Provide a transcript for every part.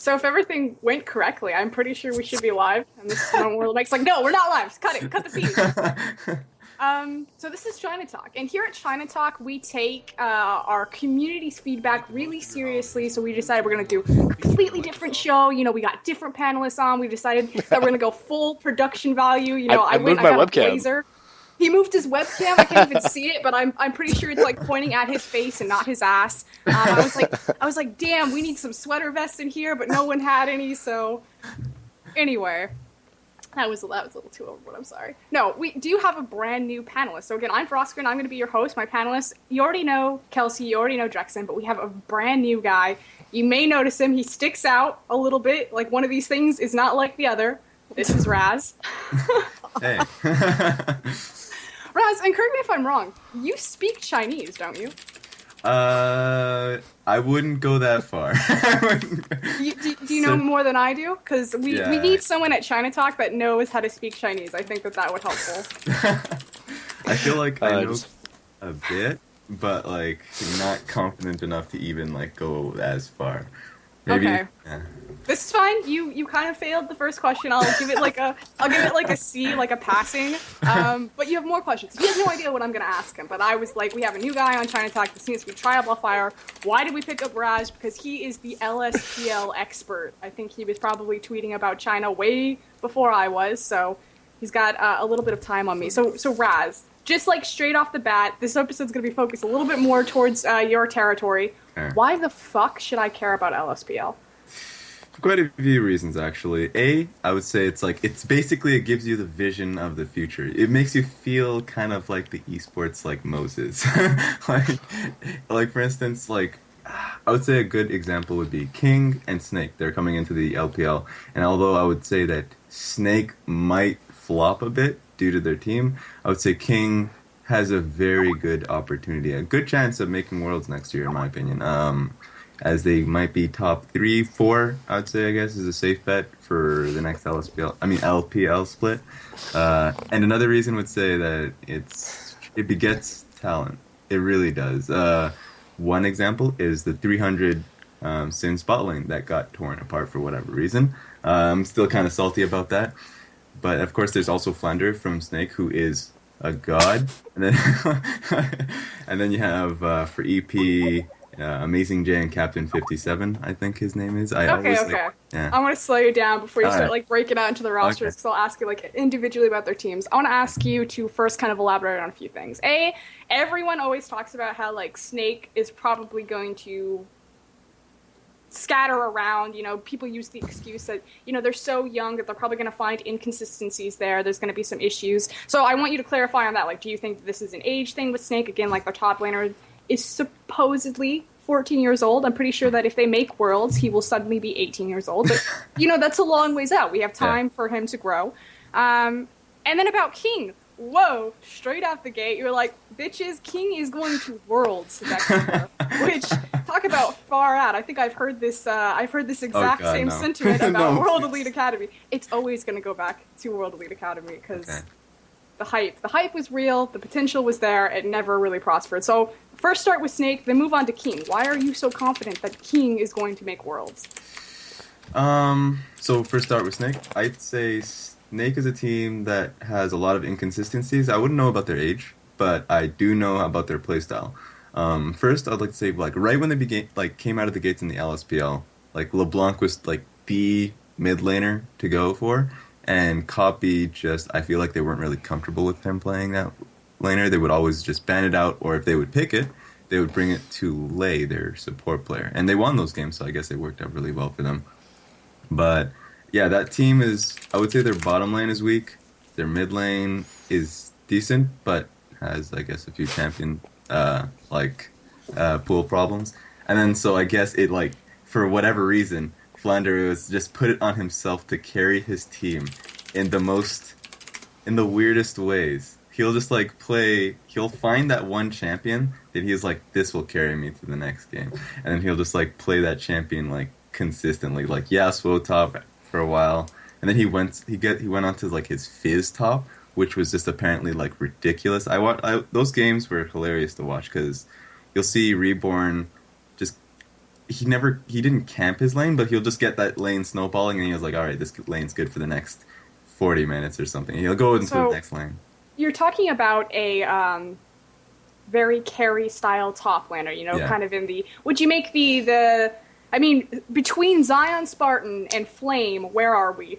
So if everything went correctly, I'm pretty sure we should be live. And this is the moment where Mike's like, no, we're not live. Cut it. Cut the feed. So this is China Talk, and here at China Talk, we take our community's feedback really seriously. So we decided we're going to do a completely different show. You know, we got different panelists on. We decided that we're going to go full production value. You know, I moved my got webcam. a blazer. He moved his webcam. I can't even see it, but I'm pretty sure it's like pointing at his face and not his ass. I was like, damn, we need some sweater vests in here, but no one had any. So anyway. That was a little too overboard, I'm sorry. No, we do have a brand new panelist. So again, I'm Frosker, and I'm going to be your host, my panelist. You already know Kelsey, you already know Drexen, but we have a brand new guy. You may notice him. He sticks out a little bit. Like, one of these things is not like the other. This is Raz. Hey. Raz, and correct me if I'm wrong, you speak Chinese, don't you? I wouldn't go that far. Do you know more than I do? Because we need someone at China Talk that knows how to speak Chinese. I think that would helpful. I feel like I know a bit, but like not confident enough to even like go as far. Maybe. Okay. Yeah. This is fine. You kind of failed the first question. I'll give it like a C, like a passing. But you have more questions. He has no idea what I'm gonna ask him. But I was like, we have a new guy on China Talk. This needs to be Trial by Fire. Why did we pick up Raz? Because he is the LSPL expert. I think he was probably tweeting about China way before I was. So he's got a little bit of time on me. So Raz, just like straight off the bat, this episode's gonna be focused a little bit more towards your territory. Sure. Why the fuck should I care about LSPL? For quite a few reasons, actually. I would say it's basically it gives you the vision of the future. It makes you feel kind of like the esports like Moses. like for instance, like I would say a good example would be King and Snake. They're coming into the LPL, and although I would say that Snake might flop a bit due to their team, I would say King has a very good opportunity, a good chance of making Worlds next year, in my opinion. As they might be top 3, 4, I would say, I guess, is a safe bet for the next LPL split. And another reason would say that it begets talent. It really does. One example is the 300 Sin spot lane that got torn apart for whatever reason. I'm still kind of salty about that. But, of course, there's also Flander from Snake, who is a god. And then you have, for EP... Amazing J and Captain 57, I think his name is. Okay. Yeah. I want to slow you down before you start right. breaking out into the rosters, because I'll ask you individually about their teams. I want to ask you to first kind of elaborate on a few things. Everyone always talks about how Snake is probably going to scatter around. You know, people use the excuse that they're so young that they're probably going to find inconsistencies there. There's going to be some issues. So I want you to clarify on that. Do you think this is an age thing with Snake? Again, their top laner is supposedly 14 years old. I'm pretty sure that if they make Worlds, he will suddenly be 18 years old. But, that's a long ways out. We have time for him to grow. And then about King. Whoa, straight out the gate, you're like, bitches, King is going to Worlds next year. Which, talk about far out. I think I've heard this exact same sentiment about No, World Elite Academy. It's always going to go back to World Elite Academy, because the hype was real, the potential was there, it never really prospered. So, first start with Snake, then move on to King. Why are you so confident that King is going to make Worlds? So first start with Snake. I'd say Snake is a team that has a lot of inconsistencies. I wouldn't know about their age, but I do know about their playstyle. First, I'd like to say, right when they came out of the gates in the LSPL, LeBlanc was, the mid laner to go for, and Copy I feel like they weren't really comfortable with him playing that laner. They would always just ban it out, or if they would pick it, they would bring it to Lei, their support player. And they won those games, so I guess it worked out really well for them. But, yeah, that team I would say their bottom lane is weak. Their mid lane is decent, but has, I guess, a few champion, pool problems. And then, so I guess it, for whatever reason, Flander was just put it on himself to carry his team in the weirdest ways. He'll just he'll find that one champion that he's this will carry me to the next game. And then he'll just play that champion consistently. Yasuo top for a while. And then he went on to his Fizz top, which was just apparently ridiculous. Those games were hilarious to watch, because you'll see Reborn just he didn't camp his lane, but he'll just get that lane snowballing, and he was like, all right, this lane's good for the next 40 minutes or something. He'll go into the next lane. You're talking about a very carry style top laner, kind of in the. Would you make the? I mean, between Zion, Spartan, and Flame, where are we?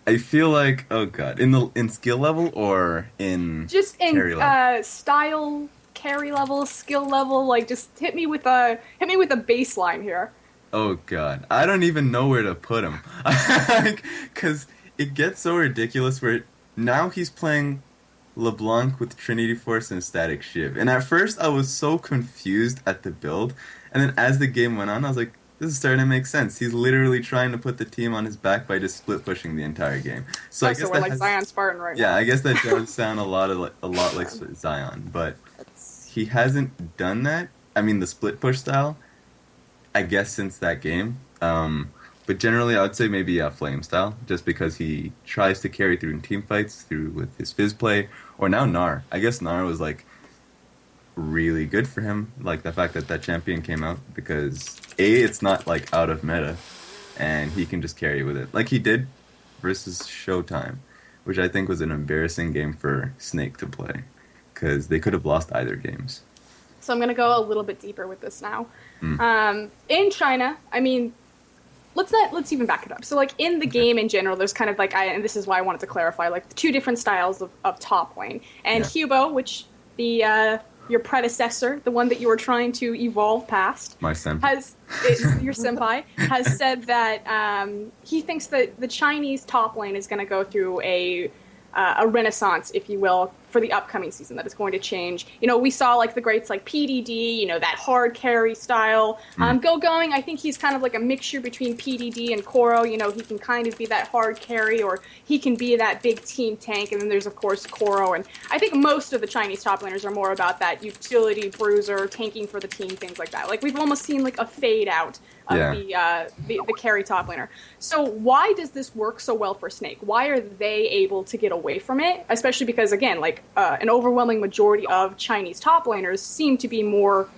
I feel like, oh god, in skill level or in just in carry level? Style, carry level, skill level. Like, just hit me with a baseline here. Oh god, I don't even know where to put him, because it gets so ridiculous. Where now he's playing LeBlanc with Trinity Force and Static Shiv, and at first I was so confused at the build, and then as the game went on, I was like, this is starting to make sense. He's literally trying to put the team on his back by just split pushing the entire game. So I guess we're like Zion Spartan right now. Yeah, I guess that does sound a lot like Zion, but he hasn't done that. I mean, the split push style, I guess, since that game. But generally, I would say maybe Flame style, just because he tries to carry through in team fights through with his Fizz play, or now Gnar. I guess Gnar was like really good for him, like the fact that champion came out, because it's not like out of meta, and he can just carry with it like he did versus Showtime, which I think was an embarrassing game for Snake to play, because they could have lost either games. So I'm gonna go a little bit deeper with this now. In China, I mean, let's even back it up. So like in the game in general, there's kind of like and this is why I wanted to clarify, like two different styles of top lane, and Hubo, which your predecessor, the one that you were trying to evolve past, my senpai, your senpai, has said that he thinks that the Chinese top lane is going to go through a renaissance, if you will, for the upcoming season, that it's going to change. We saw like the greats like PDD, that hard carry style. Going, I think he's kind of like a mixture between PDD and Koro. He can kind of be that hard carry, or he can be that big team tank. And then there's, of course, Koro. And I think most of the Chinese top laners are more about that utility bruiser, tanking for the team, things like that. Like, we've almost seen like a fade out of the carry top laner. So why does this work so well for Snake? Why are they able to get away from it? Especially because, again, like an overwhelming majority of Chinese top laners seem to be more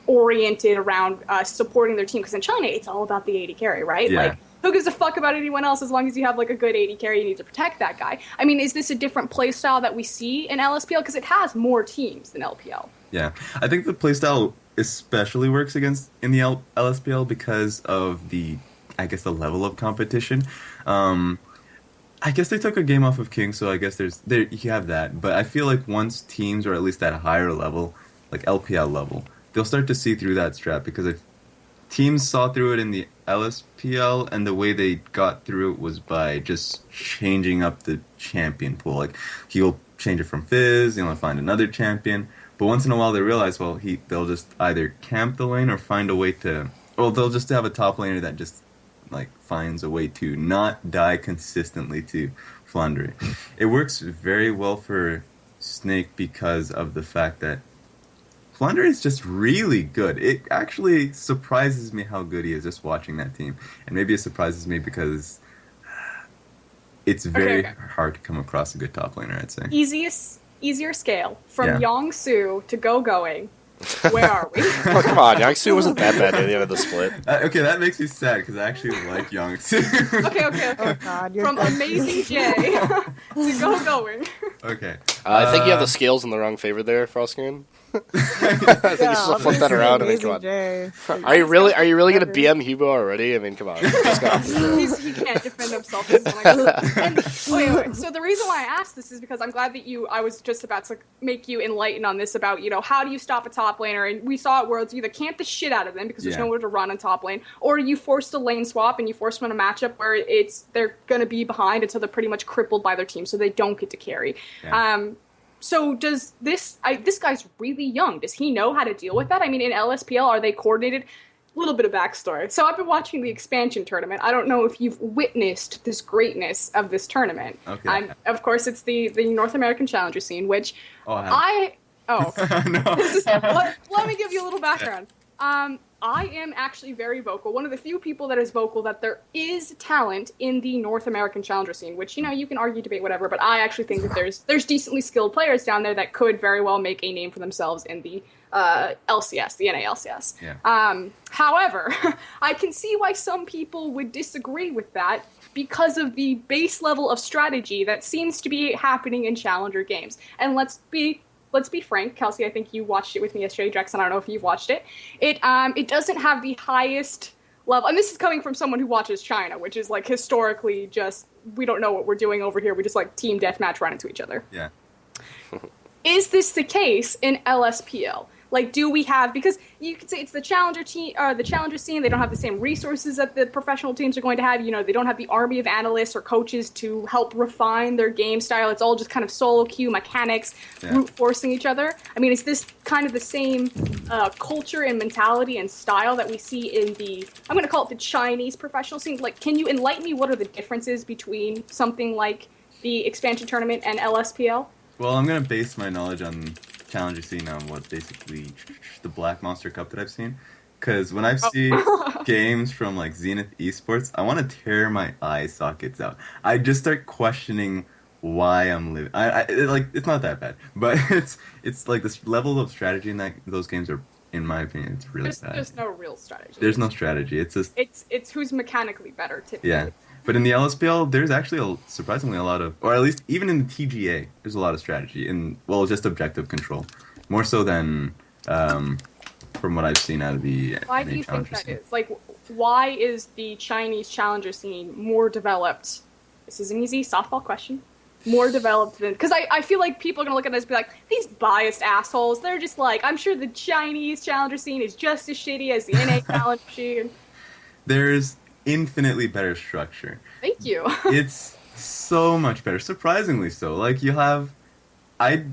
oriented around supporting their team. Because in China, it's all about the AD carry, right? Yeah. Like, who gives a fuck about anyone else as long as you have like a good AD carry? You need to protect that guy. I mean, is this a different playstyle that we see in LSPL? Because it has more teams than LPL. Yeah, I think the playstyle especially works in the LSPL because of the level of competition. I guess they took a game off of King, so I guess you have that. But I feel like once teams are at least at a higher level, like LPL level, they'll start to see through that strat, because if teams saw through it in the LSPL, and the way they got through it was by just changing up the champion pool. Like, he'll change it from Fizz, he'll find another champion. But once in a while they realize, well, they'll just either camp the lane or find a way to... Or they'll just have a top laner that just like finds a way to not die consistently to Flandre. It works very well for Snake because of the fact that Flandre is just really good. It actually surprises me how good he is just watching that team. And maybe it surprises me because it's very hard to come across a good top laner, I'd say. Easier scale. From Yongsu to Going. Where are we? Oh, come on. Yongsu wasn't that bad at the end of the split. Okay, that makes me sad because I actually like Yongsu. Okay. Oh, God, From dead. Amazing J to Going. Okay. I think you have the scales in the wrong favor there, Frostgreen. I think you should flip that around. I mean, come on. Are you really going to BM Hubo already? I mean, come on. He can't defend himself. Wait. So the reason why I asked this is because I'm glad that I was just about to make you enlighten on this about, how do you stop a top laner? And we saw at Worlds, you either camp the shit out of them because there's nowhere to run on top lane, or you force the lane swap and you force them in a matchup where they're going to be behind until they're pretty much crippled by their team, so they don't get to carry. Yeah. So does this guy's really young. Does he know how to deal with that? I mean, in LSPL, are they coordinated? A little bit of backstory. So I've been watching the expansion tournament. I don't know if you've witnessed this greatness of this tournament. Okay. Of course, it's the North American Challenger scene, which no. Let me give you a little background. I am actually very vocal. One of the few people that is vocal that there is talent in the North American Challenger scene, which, you can argue, debate, whatever, but I actually think that there's decently skilled players down there that could very well make a name for themselves in the LCS, the NALCS. Yeah. However, I can see why some people would disagree with that because of the base level of strategy that seems to be happening in Challenger games. And let's be frank, Kelsey, I think you watched it with me yesterday. Jackson, I don't know if you've watched it. It doesn't have the highest level, and this is coming from someone who watches China, which is like historically just, we don't know what we're doing over here. We just like team deathmatch run into each other. Yeah. Is this the case in LSPL? Like, do we have, because you could say it's the challenger team, or the challenger scene, they don't have the same resources that the professional teams are going to have. You know, they don't have the army of analysts or coaches to help refine their game style. It's all just kind of solo queue mechanics, brute forcing each other. I mean, is this kind of the same culture and mentality and style that we see in the, I'm going to call it the Chinese professional scene? Like, can you enlighten me what are the differences between something like the expansion tournament and LSPL? Well, I'm going to base my knowledge on Challenger scene on what basically the Black Monster Cup that I've seen. Because when I see games from like Zenith Esports, I want to tear my eye sockets out. I just start questioning why I'm living. It's not that bad, but it's like this level of strategy in those games are, in my opinion, it's really bad. There's no real strategy. There's no strategy. It's just it's who's mechanically better typically. Yeah. But in the LSPL, there's actually surprisingly a lot of, or at least even in the TGA, there's a lot of strategy and, well, just objective control. More so than from what I've seen out of the Why do you think that is? Like, why is the Chinese challenger scene more developed? This is an easy softball question. More developed than, because I feel like people are going to look at this and be like, these biased assholes, they're just like, I'm sure the Chinese challenger scene is just as shitty as the NA challenger scene. There's infinitely better structure. Thank you. It's so much better, surprisingly so. Like, you have, I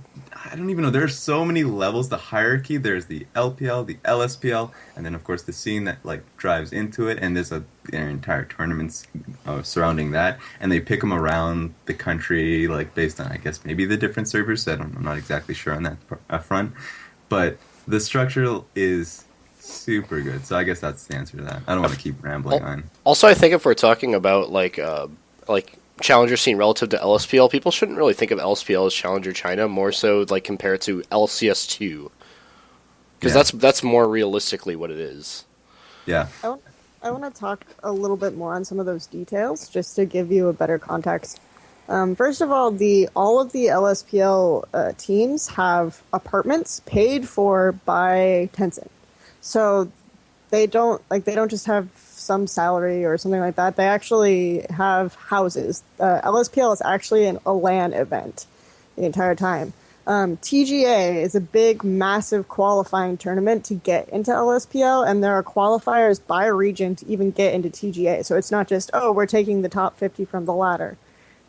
don't even know, there's so many levels, the hierarchy. There's the LPL, the LSPL, and then of course the scene that like drives into it, and there's an entire tournaments surrounding that, and they pick them around the country, like based on, I guess, maybe the different servers. I'm not exactly sure on that front, but the structure is super good. So I guess that's the answer to that. I don't want to keep rambling on. Also, I think if we're talking about like challenger scene relative to LSPL, people shouldn't really think of LSPL as challenger China, more so like compared to LCS2, because that's more realistically what it is. Yeah. I want to talk a little bit more on some of those details just to give you a better context. First of all, all of the LSPL teams have apartments paid for by Tencent. So they don't just have some salary or something like that. They actually have houses. LSPL is actually a LAN event the entire time. TGA is a big, massive qualifying tournament to get into LSPL, and there are qualifiers by region to even get into TGA. So it's not just, we're taking the top 50 from the ladder,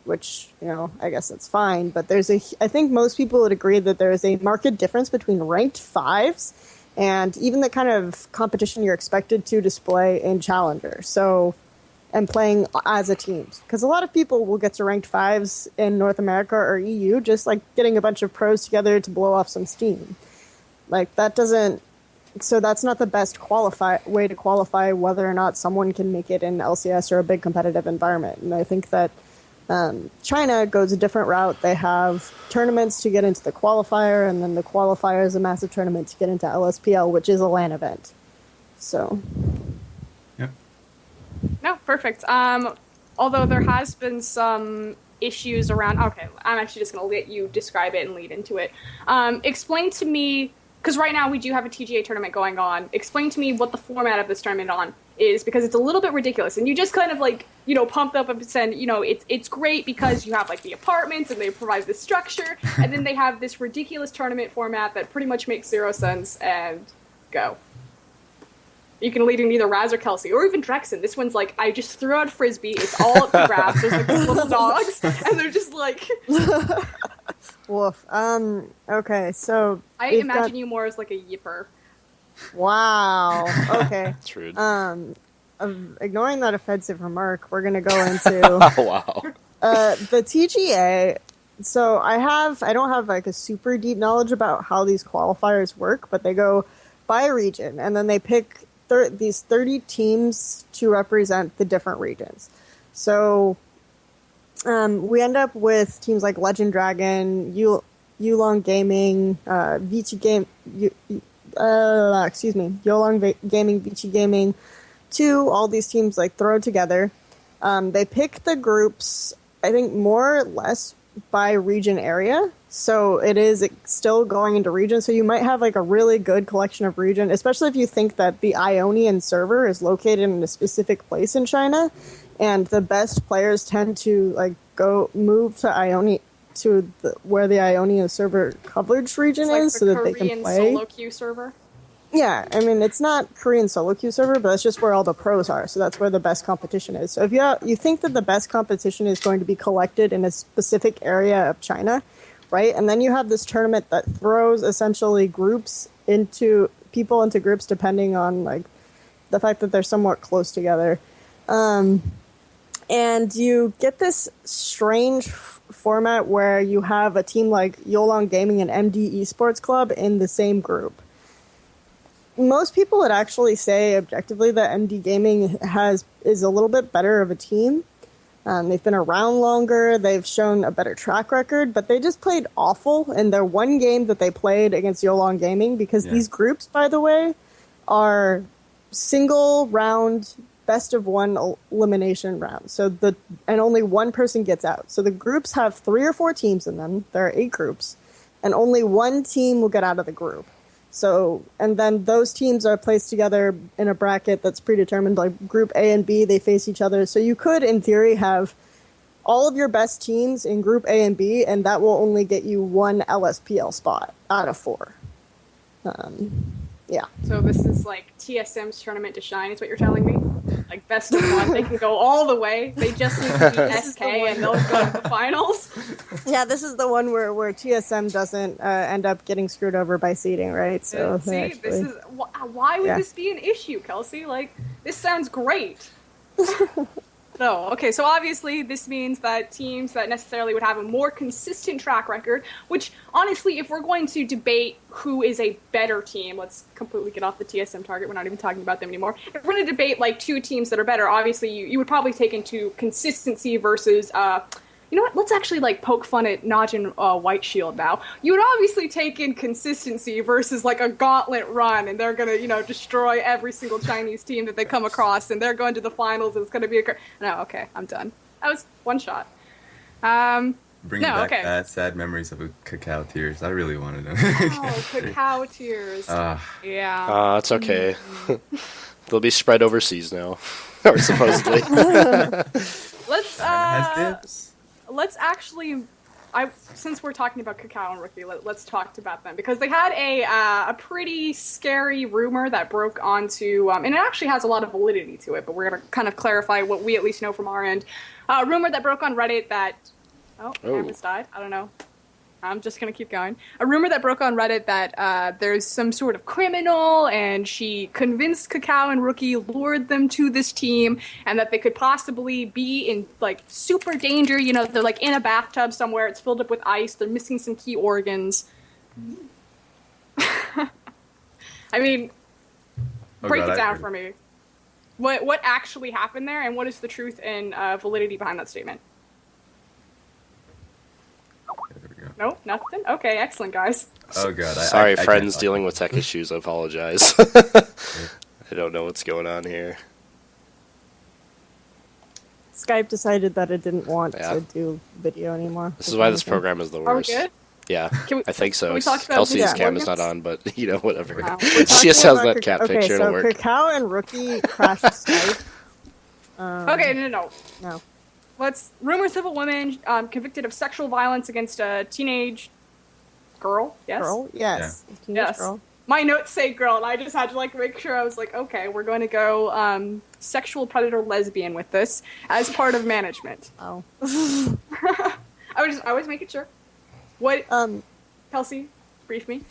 which, I guess that's fine. But I think most people would agree that there is a marked difference between ranked fives and even the kind of competition you're expected to display in Challenger. So, and playing as a team. Because a lot of people will get to ranked fives in North America or EU just like getting a bunch of pros together to blow off some steam. Like, that doesn't... So that's not the best way to qualify whether or not someone can make it in LCS or a big competitive environment. And I think that China goes a different route. They have tournaments to get into the qualifier, and then the qualifier is a massive tournament to get into LSPL, which is a LAN event. So, yep. No, perfect. Although there has been some issues around. Okay, I'm actually just going to let you describe it and lead into it. Explain to me, because right now we do have a TGA tournament going on. Explain to me what the format of this tournament is, because it's a little bit ridiculous, and you just kind of like, pumped up and said, it's great because you have like the apartments and they provide the structure, and then they have this ridiculous tournament format that pretty much makes zero sense. And go. You can lead in either Raz or Kelsey, or even Drexen. This one's like, I just threw out a frisbee, it's all up for grabs, there's like these little dogs, and they're just like... Woof. Okay, so... I imagine you more as like a yipper. Wow. Okay. That's rude. Ignoring that offensive remark, we're going to go into wow. The TGA. So I don't have like a super deep knowledge about how these qualifiers work, but they go by region, and then they pick these 30 teams to represent the different regions. So we end up with teams like Legend Dragon, Yulong Gaming, VT Gaming, Vici Gaming, 2, all these teams like throw together. They pick the groups, I think, more or less by region area. So it is still going into region. So you might have like a really good collection of region, especially if you think that the Ionian server is located in a specific place in China, and the best players tend to like move to Ionia where the Ionian server coverage region It's like is, the so that Korean they can play. solo queue server. Yeah, I mean, it's not Korean solo queue server, but that's just where all the pros are, so that's where the best competition is. So if you think that the best competition is going to be collected in a specific area of China, right, and then you have this tournament that throws essentially into groups depending on, like, the fact that they're somewhat close together. And you get this strange format where you have a team like Yolong Gaming and MD Esports Club in the same group. Most people would actually say objectively that MD Gaming is a little bit better of a team. They've been around longer. They've shown a better track record, but they just played awful in their one game that they played against Yolong Gaming, because these groups, by the way, are single round best of one elimination rounds. And only one person gets out. So the groups have 3 or 4 teams in them. There are 8 groups, and only one team will get out of the group. So, and then those teams are placed together in a bracket that's predetermined, like Group A and B, they face each other. So you could, in theory, have all of your best teams in Group A and B, and that will only get you 1 LSPL spot out of 4. Yeah. So this is like TSM's Tournament to Shine, is what you're telling me? Like best of one, they can go all the way. They just need to beat SK and they'll go to the finals. Yeah, this is the one where TSM doesn't end up getting screwed over by seeding, right? So See, this is why would this be an issue, Kelsey? Like, this sounds great. No, okay, so obviously this means that teams that necessarily would have a more consistent track record, which honestly, if we're going to debate who is a better team, let's completely get off the TSM target, we're not even talking about them anymore. If we're going to debate like 2 teams that are better, obviously you would probably take into consistency versus, you know what, let's actually like poke fun at Najin White Shield now. You would obviously take in consistency versus like a gauntlet run, and they're going to, destroy every single Chinese team that they come across, and they're going to the finals, and it's going to be No, okay, I'm done. That was one shot. Bringing back sad memories of Cacao Tears. I really wanted to. Oh, Cacao Tears. Yeah. It's okay. They'll be spread overseas now. Or supposedly. Let's actually, since we're talking about Cacao and Rookie, let's talk about them, because they had a pretty scary rumor that broke onto, and it actually has a lot of validity to it, but we're going to kind of clarify what we at least know from our end. A rumor that broke on Reddit that, Canvas died, I don't know. I'm just going to keep going. A rumor that broke on Reddit that there's some sort of criminal, and she convinced Cacao and Rookie, lured them to this team, and that they could possibly be in, like, super danger. They're, like, in a bathtub somewhere. It's filled up with ice. They're missing some key organs. I mean, break it down for me. What actually happened there, and what is the truth and validity behind that statement? Nope, nothing? Okay, excellent, guys. Oh, God. Sorry, friends dealing with tech issues. I apologize. I don't know what's going on here. Skype decided that it didn't want to do video anymore. This is why this program is the worst. Are we good? Yeah, I think so. Can we talk about Kelsey's cam is not on, but, whatever. Wow. She just has that cat picture. So It'll work. Cacao and Rookie crashed Skype. Okay, no. No. Rumors of a woman convicted of sexual violence against a teenage girl. Yes. Girl? Yes. Yeah. Teenage girl. My notes say girl, and I just had to make sure. I was like, okay, we're going to go sexual predator lesbian with this as part of management. Oh. I was making sure. What? Kelsey, brief me.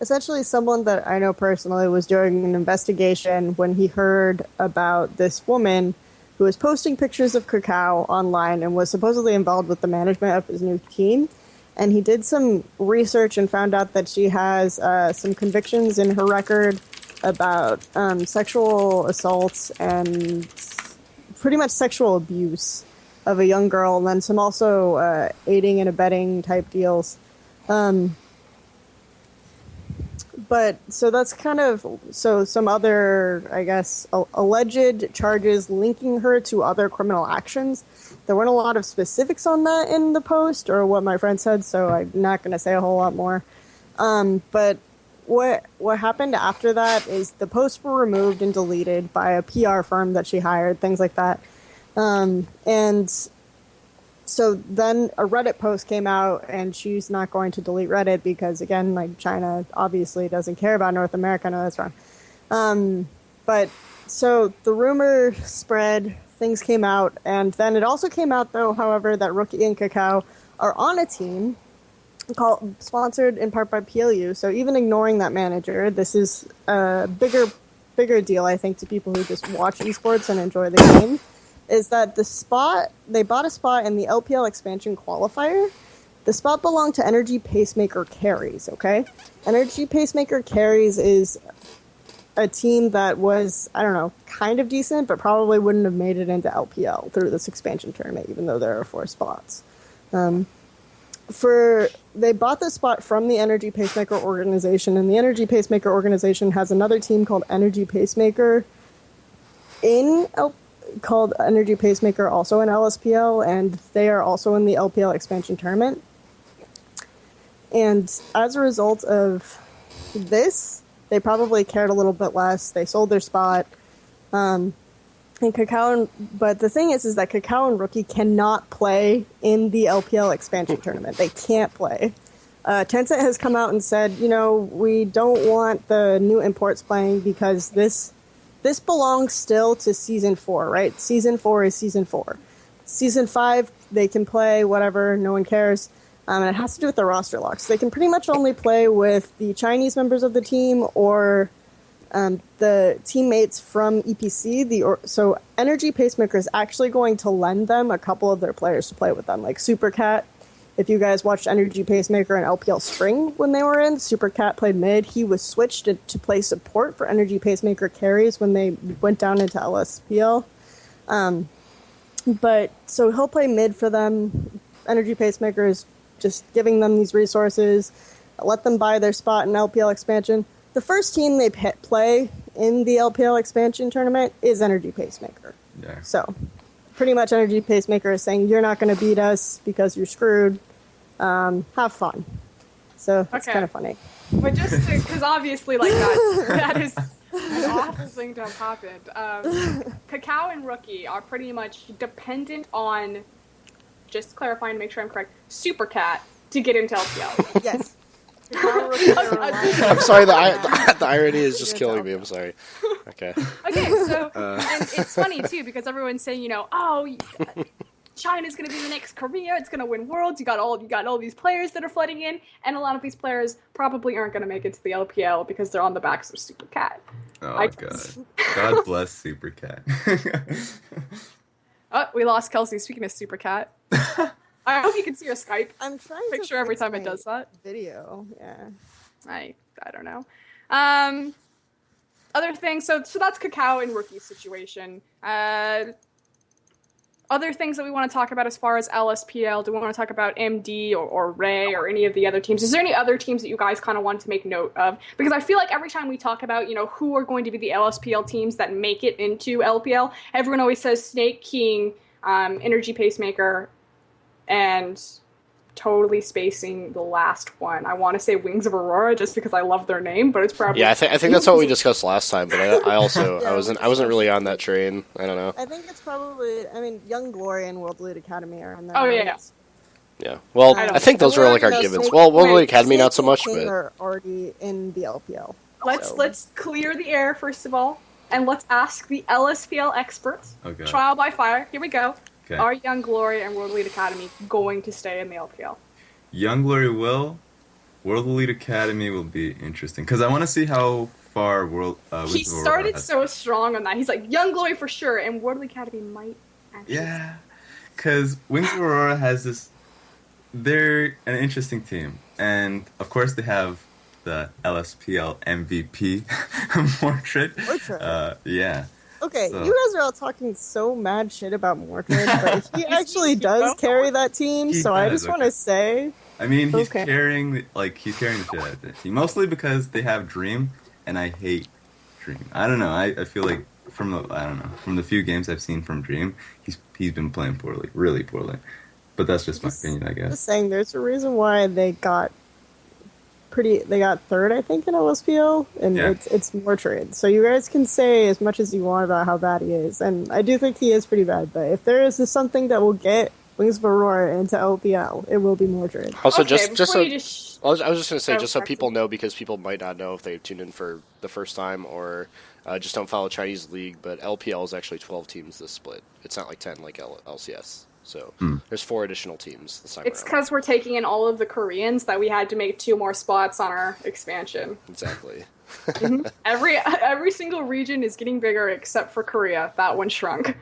Essentially, someone that I know personally was doing an investigation when he heard about this woman who was posting pictures of Cacao online and was supposedly involved with the management of his new team. And he did some research and found out that she has some convictions in her record about sexual assaults and pretty much sexual abuse of a young girl, and then some also aiding and abetting type deals. But so that's kind of some other, I guess, alleged charges linking her to other criminal actions. There weren't a lot of specifics on that in the post or what my friend said, so I'm not going to say a whole lot more. But what happened after that is the posts were removed and deleted by a PR firm that she hired, things like that. And so then a Reddit post came out, and she's not going to delete Reddit because, again, like, China obviously doesn't care about North America. No, that's wrong. But so the rumor spread, things came out, and then it also came out, though, however, that Rookie and Kakao are on a team sponsored in part by PLU. So even ignoring that manager, this is a bigger deal, I think, to people who just watch esports and enjoy the game. Is that they bought a spot in the LPL expansion qualifier. The spot belonged to Energy Pacemaker Carries, okay? Energy Pacemaker Carries is a team that was, I don't know, kind of decent, but probably wouldn't have made it into LPL through this expansion tournament, even though there are 4 spots. They bought this spot from the Energy Pacemaker organization, and the Energy Pacemaker organization has another team called Energy Pacemaker called Energy Pacemaker, also in LSPL, and they are also in the LPL expansion tournament. And as a result of this, they probably cared a little bit less. They sold their spot. And Kakao, but the thing is that Kakao and Rookie cannot play in the LPL expansion tournament. They can't play. Tencent has come out and said, we don't want the new imports playing because this belongs still to Season 4, right? Season 4 is Season 4. Season 5, they can play, whatever, no one cares. And it has to do with the roster locks. They can pretty much only play with the Chinese members of the team or the teammates from EPC. So Energy Pacemaker is actually going to lend them a couple of their players to play with them, like Supercat. If you guys watched Energy Pacemaker and LPL Spring when they were in, Supercat played mid. He was switched to play support for Energy Pacemaker Carries when they went down into LSPL. But so he'll play mid for them. Energy Pacemaker is just giving them these resources, let them buy their spot in LPL expansion. The first team they play in the LPL expansion tournament is Energy Pacemaker. Yeah. So pretty much Energy Pacemaker is saying, you're not going to beat us because you're screwed. Have fun. So it's kind of funny. But just because obviously, like, that is an awful thing to have happened. Kakao and Rookie are pretty much dependent on, just clarifying to make sure I'm correct, Supercat to get into LPL. Yes. I'm sorry, the irony is just killing me. I'm sorry. Okay. Okay, so and it's funny too because everyone's saying, China's going to be the next Korea. It's going to win worlds. You got all these players that are flooding in, and a lot of these players probably aren't going to make it to the LPL because they're on the backs of Supercat. Oh God bless Supercat. Oh, we lost Kelsey. Speaking of Supercat. I hope you can see your Skype I'm trying picture to every fix time it my does that. video. Yeah. I don't know. Other things. So that's Kakao and Rookie situation. Other things that we want to talk about as far as LSPL. Do we want to talk about MD or Ray or any of the other teams? Is there any other teams that you guys kind of want to make note of? Because I feel like every time we talk about, who are going to be the LSPL teams that make it into LPL, everyone always says Snake, King, Energy Pacemaker, and totally spacing the last one. I want to say Wings of Aurora just because I love their name, but it's probably I think that's what we discussed last time. But I also I wasn't really on that train. I don't know. I think it's probably Young Glory and World Elite Academy are on there. Oh yeah. Yeah. Well, I think those are like our givens. Well, World Elite Academy not so much, but are already in the LPL. Let's clear the air first of all, and let's ask the LSPL experts. Okay. Trial by fire. Here we go. Okay. Are Young Glory and World Elite Academy going to stay in the LPL? Young Glory will. World Elite Academy will be interesting because I want to see how far he started so strong on that. He's like Young Glory for sure, and World Elite Academy might. Actually Yeah, because Wings of Aurora has this. They're an interesting team, and of course they have the LSPL MVP, Mordred. Yeah. Okay, So. you guys are all talking so mad shit about Mordred, but he actually does carry that team, He so I does, just want to say I mean, he's Okay. carrying the shit out of the team, mostly because they have Dream, and I hate Dream. I don't know. I feel like from the few games I've seen from Dream, he's been playing poorly, really poorly. But that's just my opinion, I Just guess. saying, there's a reason why they got third, I think, in LSPL, and Yeah. it's more trade. So you guys can say as much as you want about how bad he is, and I do think he is pretty bad. But if there is something that will get Wings of Aurora into LPL, it will be more trade. Also, Okay, just before so you just I was just going to say, Oh, just so sorry. people know, because people might not know if they tuned in for the first time or just don't follow Chinese league, but LPL is actually 12 teams this split. It's not like 10 like LCS. So there's 4 additional teams this time It's around. because we're taking in all of the Koreans that we had to make 2 more spots on our expansion. Exactly. Every single region is getting bigger except for Korea. That one shrunk.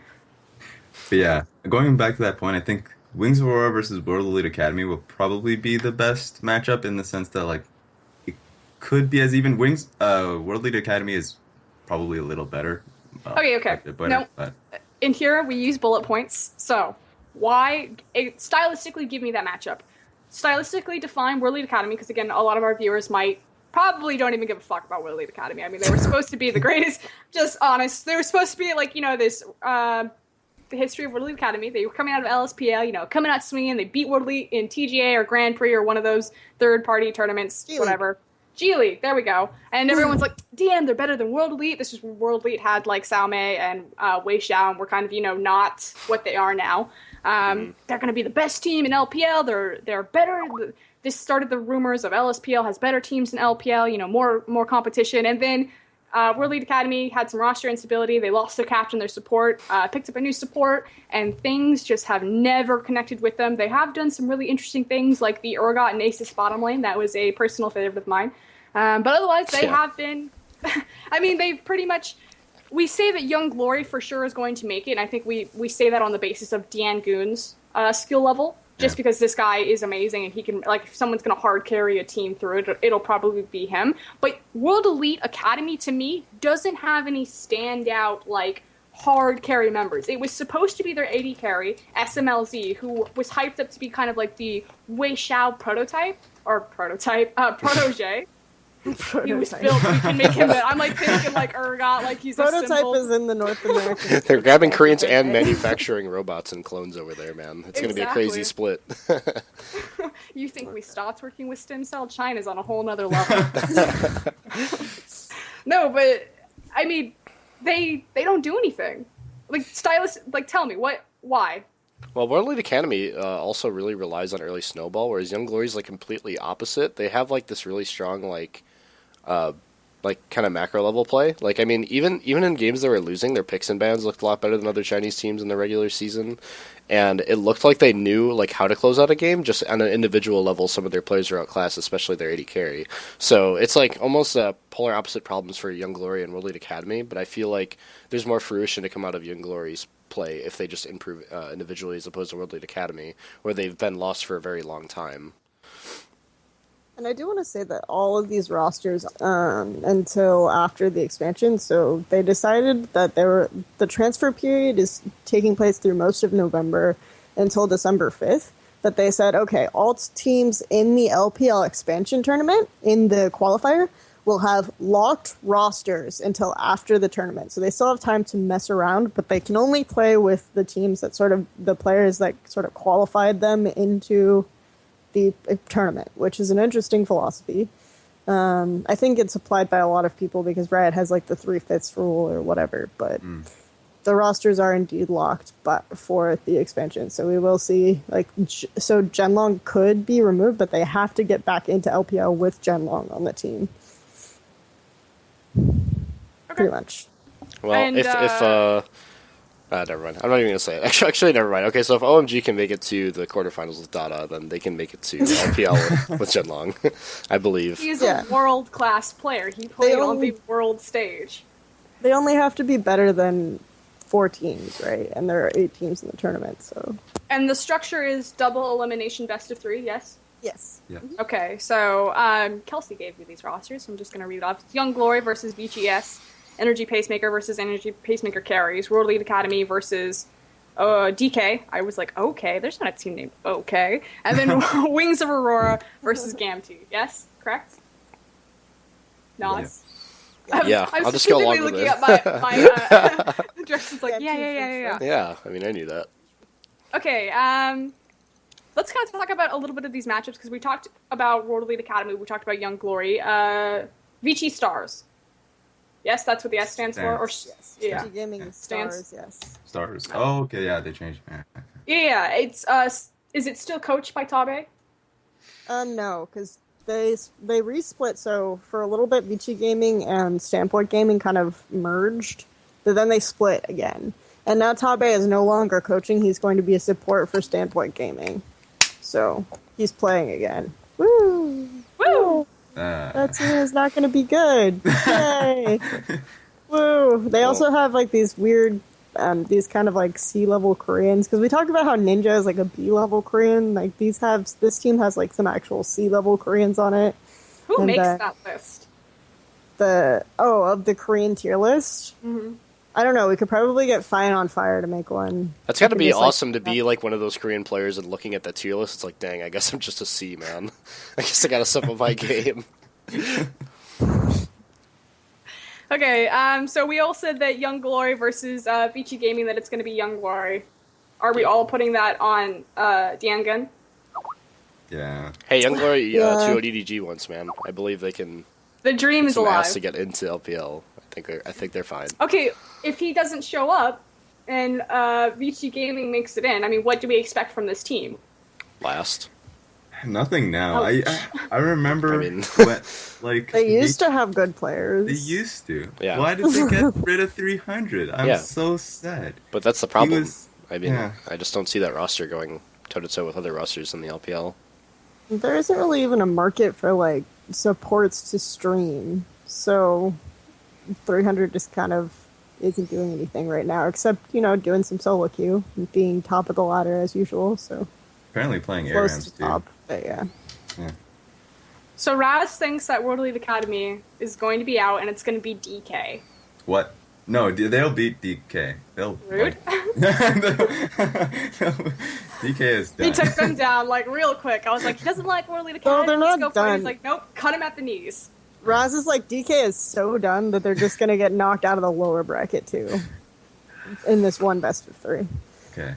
But yeah, going back to that point, I think Wings of Aurora versus World Elite Academy will probably be the best matchup in the sense that like it could be as even. World Elite Academy is probably a little better. Okay. quite a bit better, No. but In here, we use bullet points. So, stylistically give me that matchup? Stylistically define World Elite Academy, because again, a lot of our viewers might probably don't even give a fuck about World Elite Academy. I mean, they were supposed to be the greatest, just honest. They were supposed to be like, this, the history of World Elite Academy. They were coming out of LSPL, coming out swinging. They beat World Elite in TGA or Grand Prix or one of those third-party tournaments, G League. whatever. G League, there we go. And everyone's like, damn, they're better than World Elite. This is when World Elite had like Xiaomei and Wei Xiao, and we're kind of, not what they are now. They're going to be the best team in LPL. They're better. This started the rumors of LSPL has better teams in LPL, more competition. And then World Elite Academy had some roster instability. They lost their captain, their support, picked up a new support, and things just have never connected with them. They have done some really interesting things, like the Urgot and Asus bottom lane. That was a personal favorite of mine. But otherwise, they Yeah. have been... I mean, they've pretty much... We say that Young Glory for sure is going to make it, and I think we say that on the basis of Dian Goon's skill level. Just Yeah. because this guy is amazing and he can, like, if someone's going to hard carry a team through it, it'll probably be him. But World Elite Academy, to me, doesn't have any standout, like, hard carry members. It was supposed to be their AD carry, SMLZ, who was hyped up to be kind of like the Wei Xiao protege. He was built, we can make him that. I'm like thinking like Urgot, like he's a Prototype symbol. is in the North American. They're grabbing Koreans right? and manufacturing robots and clones over there, man. It's going to be a crazy split. You think we stopped working with stem cell? China's on a whole nother level. No, but I mean, they don't do anything. Like tell me why? Well, World Elite Academy also really relies on early snowball, whereas Young Glory is like completely opposite. They have like this really strong kind of macro level play. Like, I mean, even in games they were losing, their picks and bans looked a lot better than other Chinese teams in the regular season, and it looked like they knew like how to close out a game. Just on an individual level, some of their players are outclassed, especially their AD carry. So it's like almost polar opposite problems for Young Glory and World Elite Academy. But I feel like there's more fruition to come out of Young Glory's play if they just improve individually as opposed to World Elite Academy, where they've been lost for a very long time. And I do want to say that all of these rosters, until after the expansion, so they decided that the transfer period is taking place through most of November until December 5th, that they said, okay, all teams in the LPL expansion tournament, in the qualifier, will have locked rosters until after the tournament. So they still have time to mess around, but they can only play with the teams that the players that sort of qualified them into the tournament, which is an interesting philosophy. I think it's applied by a lot of people because Riot has like the 3/5 rule or whatever, but the rosters are indeed locked for the expansion. So we will see, so Genlong could be removed, but they have to get back into LPL with Genlong on the team. Pretty much. Well, And, never mind. I'm not even gonna say it. Actually, never mind. Okay, so if OMG can make it to the quarterfinals with Dada, then they can make it to LPL with Genlong, I believe. He's Yeah. a world-class player. He played on the world stage. They only have to be better than 4 teams, right? And there are 8 teams in the tournament, so... And the structure is double elimination best of 3, yes? Yes. yeah. Okay, so Kelsey gave me these rosters, so I'm just going to read it off. It's Young Glory versus BGS, Energy Pacemaker versus Energy Pacemaker Carries, World Elite Academy versus DK. I was like, okay, there's not a team named OK. And then Wings of Aurora versus Gamtee. Yes, correct? Nods. Yeah, I was I'll just go along with looking it. at my directions like, Yeah, yeah. Yeah, I mean, I knew that. Okay, let's kind of talk about a little bit of these matchups because we talked about World Elite Academy, we talked about Young Glory, VT Stars. Yes, that's what the S stands for. Or Yes. yeah, VG Gaming Stars, yes. Stars. Oh, okay, yeah, they changed. yeah. It's is it still coached by Tabe? No, because they resplit. So for a little bit, Vici Gaming and Standpoint Gaming kind of merged, but then they split again. And now Tabe is no longer coaching. He's going to be a support for Standpoint Gaming. So he's playing again. Woo! Woo! That team is not going to be good. Yay! Woo! They also have like these weird, these kind of like C-level Koreans. Because we talked about how Ninja is like a B-level Korean. Like this team has like some actual C-level Koreans on it. Who And, makes that list? Of the Korean tier list? Mm-hmm. I don't know. We could probably get Fine on Fire to make one. That's got to We could be just, like, awesome to be like one of those Korean players and looking at that tier list. It's like, dang, I guess I'm just a C, man. I guess I got to step up my game. Okay, so we all said that Young Glory versus Vici Gaming, that it's going to be Young Glory. Are we all putting that on Diangun? Yeah. Hey, Young Glory Yeah. 2 DDG once, man. I believe they can The dream is some alive. ass to get into LPL. I think they're fine. Okay, if he doesn't show up and Vici Gaming makes it in, I mean, what do we expect from this team? Last. Nothing now. Ouch. I remember I mean- when, like They used to have good players. They used to. Yeah. Why did they get rid of 300? I'm Yeah. so sad. But that's the problem. was- I mean, yeah. I just don't see that roster going toe-to-toe with other rosters in the LPL. There isn't really even a market for like supports to stream, so 300 just kind of isn't doing anything right now, except doing some solo queue and being top of the ladder as usual. So Apparently playing close ARAMs to too. top, but yeah. So Raz thinks that World Elite Academy is going to be out and it's going to be DK. What? No, they'll beat DK. They'll Rude. DK is done. He took them down like real quick. I was like, he doesn't like World Elite Well, Academy. they're Let's not go for it. He's done. like, nope, cut him at the knees. Raz is like, DK is so done that they're just gonna get knocked out of the lower bracket too in this one best of 3. Okay.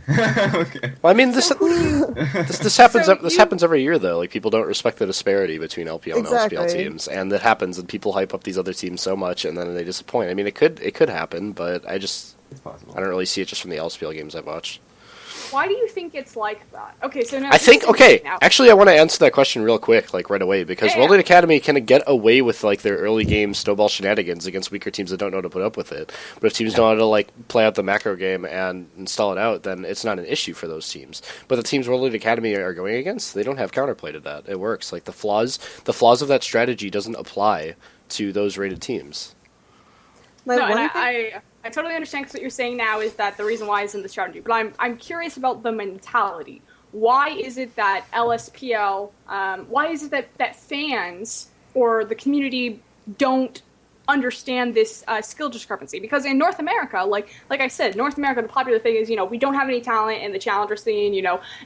Okay. Well, I mean, this happens. So This you- happens every year, though. Like people don't respect the disparity between LPL and LSPL Exactly. teams, and that happens. And people hype up these other teams so much, and then they disappoint. I mean, it could happen, but I It's possible. don't really see it just from the LSPL games I've watched. Why do you think it's like that? Okay, so now I think now. Actually, I want to answer that question real quick, like right away, because Yeah, World yeah. Elite Academy can get away with like their early game snowball shenanigans against weaker teams that don't know how to put up with it. But if teams know how to like play out the macro game and install it out, then it's not an issue for those teams. But the teams World Elite Academy are going against, they don't have counterplay to that. It works. Like the flaws of that strategy doesn't apply to those rated teams. My No, and one thing- I totally understand because what you're saying now is that the reason why isn't the strategy. But I'm curious about the mentality. Why is it that LSPL, why is it that fans or the community don't understand this skill discrepancy? Because in North America, like I said, North America, the popular thing is, we don't have any talent in the challenger scene.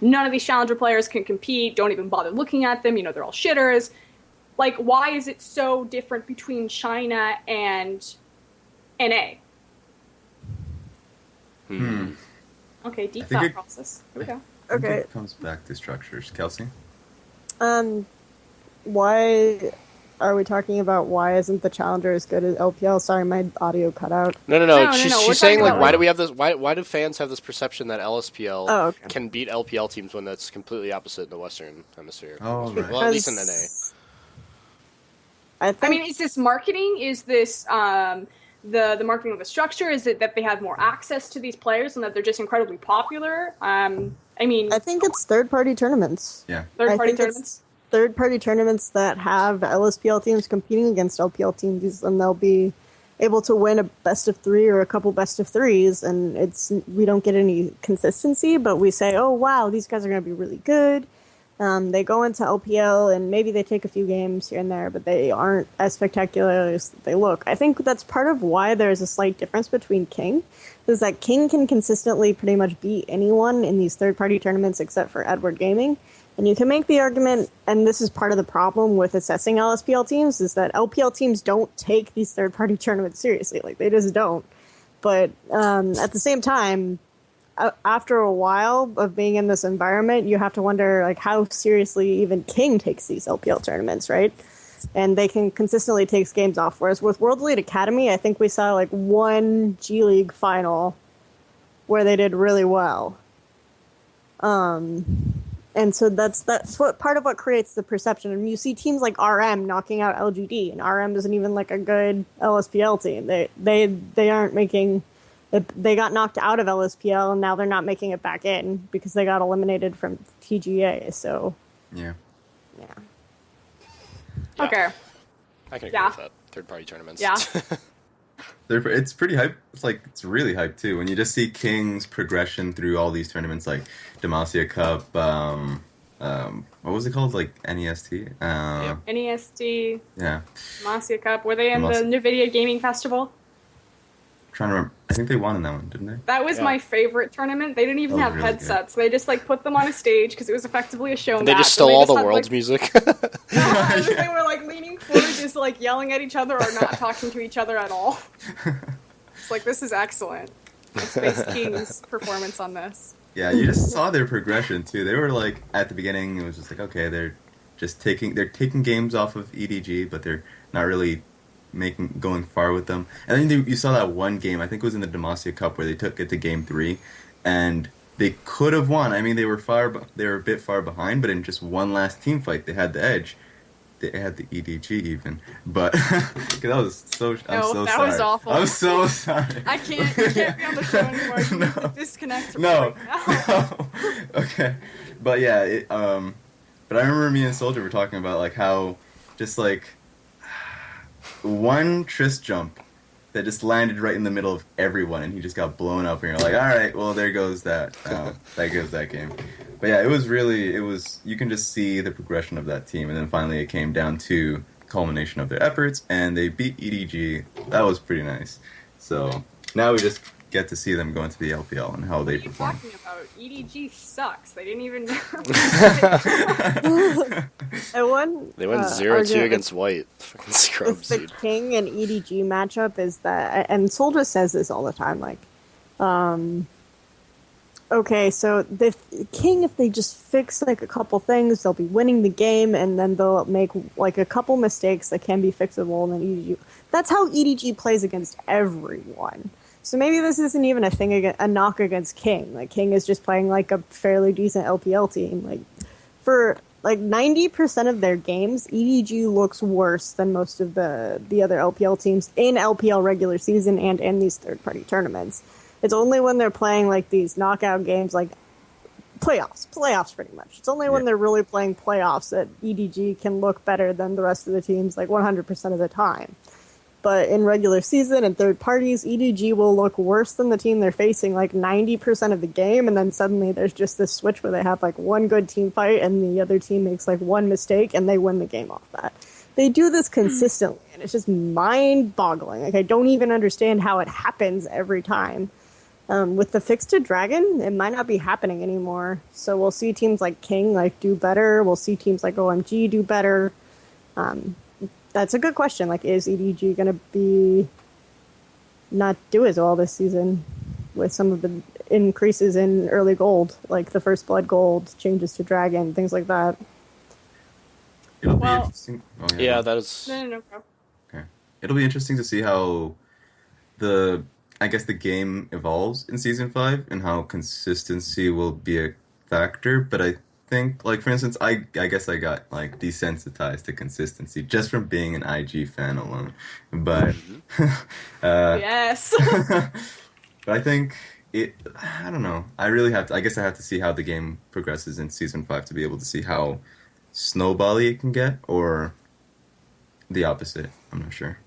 None of these challenger players can compete. Don't even bother looking at them. They're all shitters. Like, why is it so different between China and NA? Okay, deep I think thought it- process. Here we go. I think Okay. It comes back to structures. Kelsey? Why are we talking about why isn't the challenger as good as LPL? Sorry, my audio cut out. No. No, She's we're saying talking like, about, why like- do we have this? Why do fans have this perception that LSPL Oh, okay. can beat LPL teams when that's completely opposite in the Western Hemisphere? Oh, right. Well, at least in NA. Because I think I mean, is this marketing? Is this the marketing of the structure? Is it that they have more access to these players and that they're just incredibly popular? I mean, I think it's third-party tournaments. Yeah. third-party think it's- tournaments. Third-party tournaments that have LSPL teams competing against LPL teams, and they'll be able to win a best of 3 or a couple best of 3s, and we don't get any consistency, but we say, oh wow, these guys are going to be really good. They go into LPL and maybe they take a few games here and there, but they aren't as spectacular as they look. I think that's part of why there's a slight difference between King, is that King can consistently pretty much beat anyone in these third-party tournaments except for Edward Gaming. And you can make the argument, and this is part of the problem with assessing LSPL teams, is that LPL teams don't take these third-party tournaments seriously. Like, they just don't. But at the same time, after a while of being in this environment, you have to wonder like how seriously even King takes these LPL tournaments, right? And they can consistently take games off. Whereas with World Elite Academy, I think we saw like one G League final where they did really well. And so that's what part of what creates the perception. And you see teams like RM knocking out LGD, and RM isn't even like a good LSPL team. They aren't making. They got knocked out of LSPL, and now they're not making it back in because they got eliminated from TGA. So, Yeah. Yeah. Okay. I can agree Yeah. with that. Third-party tournaments. Yeah. It's pretty hype. It's really hype too. When you just see King's progression through all these tournaments, like Demacia Cup, what was it called? Like NEST. Yep. NEST, Yeah. Demacia Cup. Were they in the Demacia. NVIDIA Gaming Festival? Trying to remember. I think they won in that one, didn't they? That was Yeah. my favorite tournament. They didn't even That was have really headsets. They just like put them on a stage because it was effectively a show. They match, just and stole they all just the had, world's like, music. They were like leaning forward, just like yelling at each other or not talking to each other at all. It's like, this is excellent. Let's base King's performance on this. Yeah, you just saw their progression too. They were like at the beginning, it was just like okay, they're taking games off of EDG, but they're not really going far with them. And then you saw that one game, I think it was in the Demacia Cup, where they took it to game 3, and they could have won. I mean, they were a bit far behind, but in just one last team fight, they had the edge. They had the EDG even, but that was so. I'm No, so that sorry. was awful. I'm so sorry. I can't. You can't be on the show anymore. You need to disconnect. No. Right now. No. Okay. But yeah, but I remember me and Soldier were talking about like how just like one Triss jump that just landed right in the middle of everyone, and he just got blown up, and you're like, all right, well there goes that. That goes that game. But yeah, it was you can just see the progression of that team, and then finally it came down to the culmination of their efforts, and they beat EDG. That was pretty nice. So now we just get to see them go into the LPL and how What they are you perform. talking about? EDG sucks. They didn't even. and one They went 0-2 argument against White. Fucking scrubs, with the dude. King and EDG matchup is that, and Soldier says this all the time, like, okay, so the King, if they just fix like a couple things, they'll be winning the game, and then they'll make like a couple mistakes that can be fixable, and then EDG. That's how EDG plays against everyone. So maybe this isn't even a knock against King. Like King is just playing like a fairly decent LPL team. Like for like 90% of their games, EDG looks worse than most of the other LPL teams in LPL regular season and in these third-party tournaments. It's only when they're playing like these knockout games, like playoffs pretty much. It's only when they're really playing playoffs that EDG can look better than the rest of the teams, like 100% of the time. But in regular season and third parties, EDG will look worse than the team they're facing like 90% of the game, and then suddenly there's just this switch where they have like one good team fight and the other team makes like one mistake and they win the game off that. They do this consistently, and it's just mind-boggling. Like I don't even understand how it happens every time. With the fix to Dragon, it might not be happening anymore. So we'll see teams like King like do better. We'll see teams like OMG do better. That's a good question. Like, is EDG going to be not do as well this season with some of the increases in early gold, like the first blood gold, changes to Dragon, things like that? It'll be Well- interesting. Oh, Yeah, that is. No. Go. Okay. It'll be interesting to see how the game evolves in Season 5 and how consistency will be a factor. But I think, like, for instance, I guess I got, like, desensitized to consistency just from being an IG fan alone. But, Yes. but I think I don't know. I guess I have to see how the game progresses in Season 5 to be able to see how snowbally it can get, or the opposite. I'm not sure.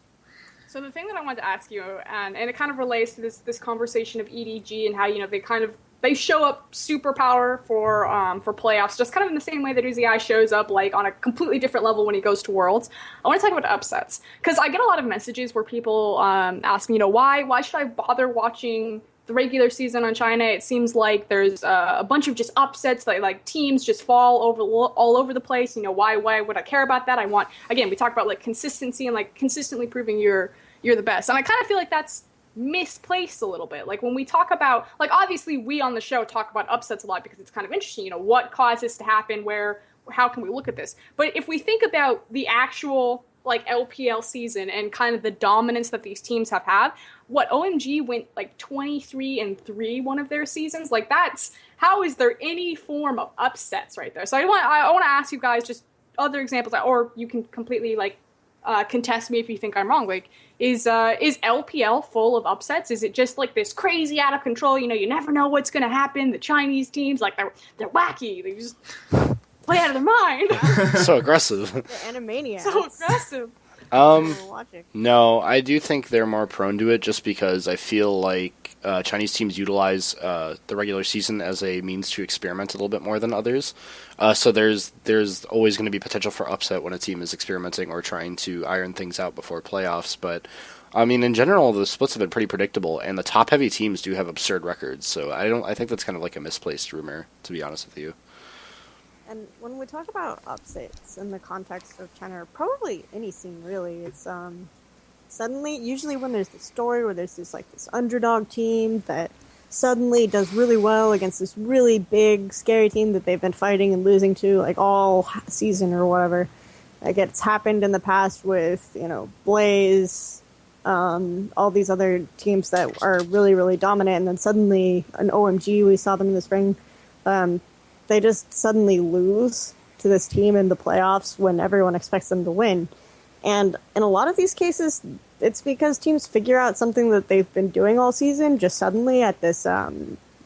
So the thing that I wanted to ask you, and it kind of relates to this conversation of EDG and how, you know, they kind of they show up superpower for playoffs, just kind of in the same way that Uzi shows up like on a completely different level when he goes to Worlds. I want to talk about upsets because I get a lot of messages where people ask me, why should I bother watching the regular season on China? It seems like there's a bunch of just upsets, like teams just fall all over the place. Why would I care about that? We talk about like consistency and like consistently proving you're the best, and I kind of feel like that's misplaced a little bit. Like when we talk about, like, obviously we on the show talk about upsets a lot because it's kind of interesting, what caused this to happen, how can we look at this? But if we think about the actual like LPL season and kind of the dominance that these teams have had, OMG went like 23-3 one of their seasons. Like how is there any form of upsets right there? So I want to ask you guys just other examples, or you can completely like contest me if you think I'm wrong. Like, is LPL full of upsets? Is it just like this crazy out of control? You never know what's going to happen. The Chinese teams, like they're wacky. They just play out of their mind. So aggressive. The Animaniacs. So aggressive. No, I do think they're more prone to it just because I feel like Chinese teams utilize the regular season as a means to experiment a little bit more than others. So there's always going to be potential for upset when a team is experimenting or trying to iron things out before playoffs. But I mean, in general, the splits have been pretty predictable, and the top-heavy teams do have absurd records. So I think that's kind of like a misplaced rumor, to be honest with you. And when we talk about upsets in the context of China, or probably any scene really, it's suddenly, usually when there's this story where there's this underdog team that suddenly does really well against this really big, scary team that they've been fighting and losing to like all season or whatever. Like it's happened in the past with, Blaze, all these other teams that are really, really dominant, and then suddenly an OMG, we saw them in the spring, they just suddenly lose to this team in the playoffs when everyone expects them to win. And in a lot of these cases, it's because teams figure out something that they've been doing all season just suddenly at this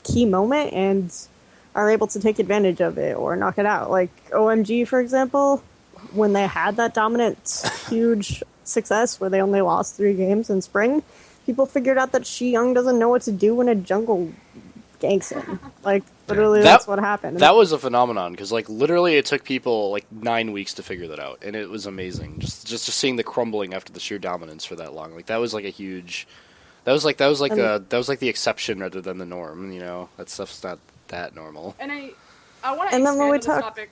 key moment and are able to take advantage of it or knock it out. Like OMG, for example, when they had that dominant, huge success where they only lost 3 games in spring, people figured out that Shi Young doesn't know what to do when a jungle ganks him. Like, literally, that's what happened. That was a phenomenon, because, like, literally it took people, like, 9 weeks to figure that out, and it was amazing. Just seeing the crumbling after the sheer dominance for that long. Like, that was, like, a huge... That was like the exception rather than the norm, That stuff's not that normal. And I want to expand on this topic...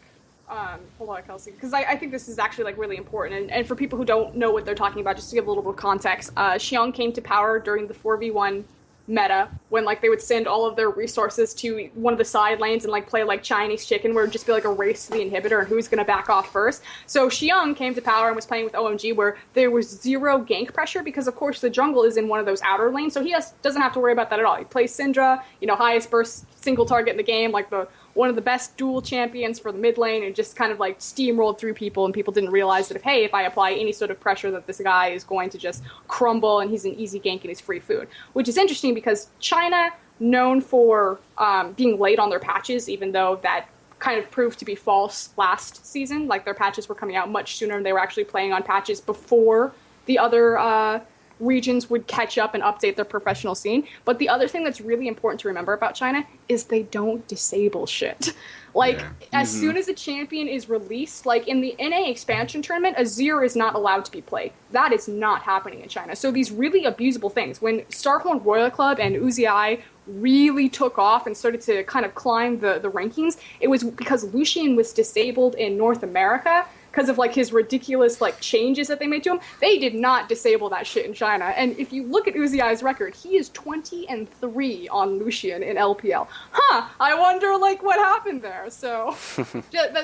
hold on, Kelsey, because I think this is actually like really important, and for people who don't know what they're talking about, just to give a little bit of context, Xiong came to power during the 4v1 meta when like they would send all of their resources to one of the side lanes and like play like Chinese chicken, where it would just be like a race to the inhibitor and who's going to back off first. So Xiong came to power and was playing with OMG, where there was 0 gank pressure because of course the jungle is in one of those outer lanes, so he doesn't have to worry about that at all. He plays Syndra, highest burst single target in the game, like one of the best dual champions for the mid lane, and just kind of like steamrolled through people, and people didn't realize that if I apply any sort of pressure, that this guy is going to just crumble and he's an easy gank and he's free food. Which is interesting because China, known for being late on their patches, even though that kind of proved to be false last season, like their patches were coming out much sooner and they were actually playing on patches before the other regions would catch up and update their professional scene. But the other thing that's really important to remember about China is they don't disable shit. Like, as soon as a champion is released, like in the NA expansion tournament, Azir is not allowed to be played. That is not happening in China. So these really abusable things, when Starhorn Royal Club and Uzi really took off and started to kind of climb the rankings, it was because Lucian was disabled in North America because of like his ridiculous like changes that they made to him. They did not disable that shit in China. And if you look at Uzi's record, he is 20-3 on Lucian in LPL. I wonder like what happened there. So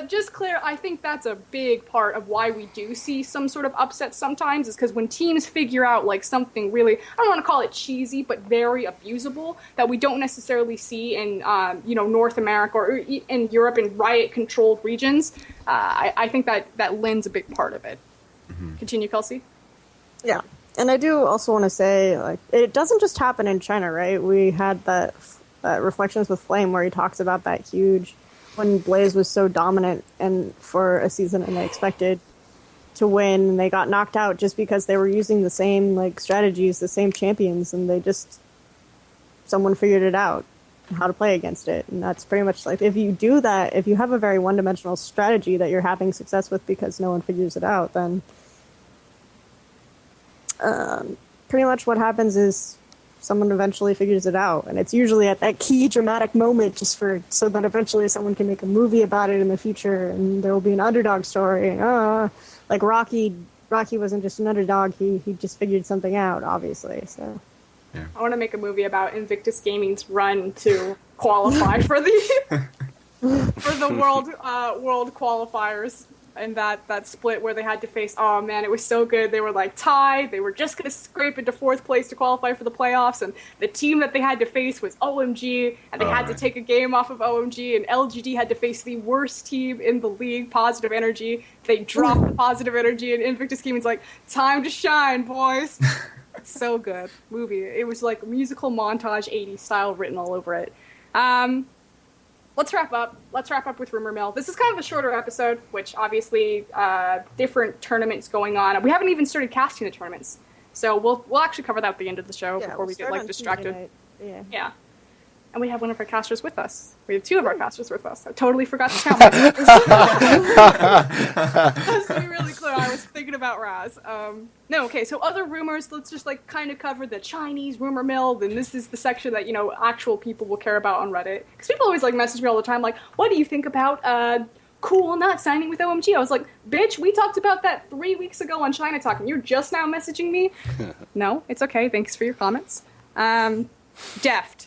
just clear, I think that's a big part of why we do see some sort of upset sometimes, is because when teams figure out like something really, I don't want to call it cheesy, but very abusable that we don't necessarily see in North America or in Europe in Riot controlled regions. I think that lends a big part of it. Continue, Kelsey. Yeah, and I do also want to say, like, it doesn't just happen in China, right? We had that Reflections with Flame where he talks about that huge, when Blaze was so dominant and for a season and they expected to win, and they got knocked out just because they were using the same like strategies, the same champions, and someone figured it out. how to play against it. And that's pretty much like, if you do that, if you have a very one-dimensional strategy that you're having success with because no one figures it out, then pretty much what happens is someone eventually figures it out. And it's usually at that key dramatic moment so that eventually someone can make a movie about it in the future, and there will be an underdog story. Like Rocky wasn't just an underdog, he just figured something out, obviously. So Yeah. I want to make a movie about Invictus Gaming's run to qualify for the for the world qualifiers, and that split where they had to face. Oh man, it was so good. They were like tied. They were just going to scrape into 4th place to qualify for the playoffs, and the team that they had to face was OMG, and they had to take a game off of OMG, and LGD had to face the worst team in the league, Positive Energy. They dropped the Positive Energy, and Invictus Gaming's like, time to shine, boys. So good movie. It was like musical montage 80s style written all over it. Let's wrap up with Rumor Mill. This is kind of a shorter episode, which obviously different tournaments going on. We haven't even started casting the tournaments, so we'll actually cover that at the end of the show before we get like distracted. Yeah. And we have one of our casters with us. We have 2 of our casters with us. I totally forgot to count myself. Just to be really clear, I was thinking about Raz. Okay, so other rumors, let's just like kind of cover the Chinese rumor mill. Then this is the section that, actual people will care about on Reddit. Because people always like message me all the time, like, what do you think about Cool not signing with OMG? I was like, bitch, we talked about that 3 weeks ago on China Talk, and you're just now messaging me? No, it's okay. Thanks for your comments. Deft.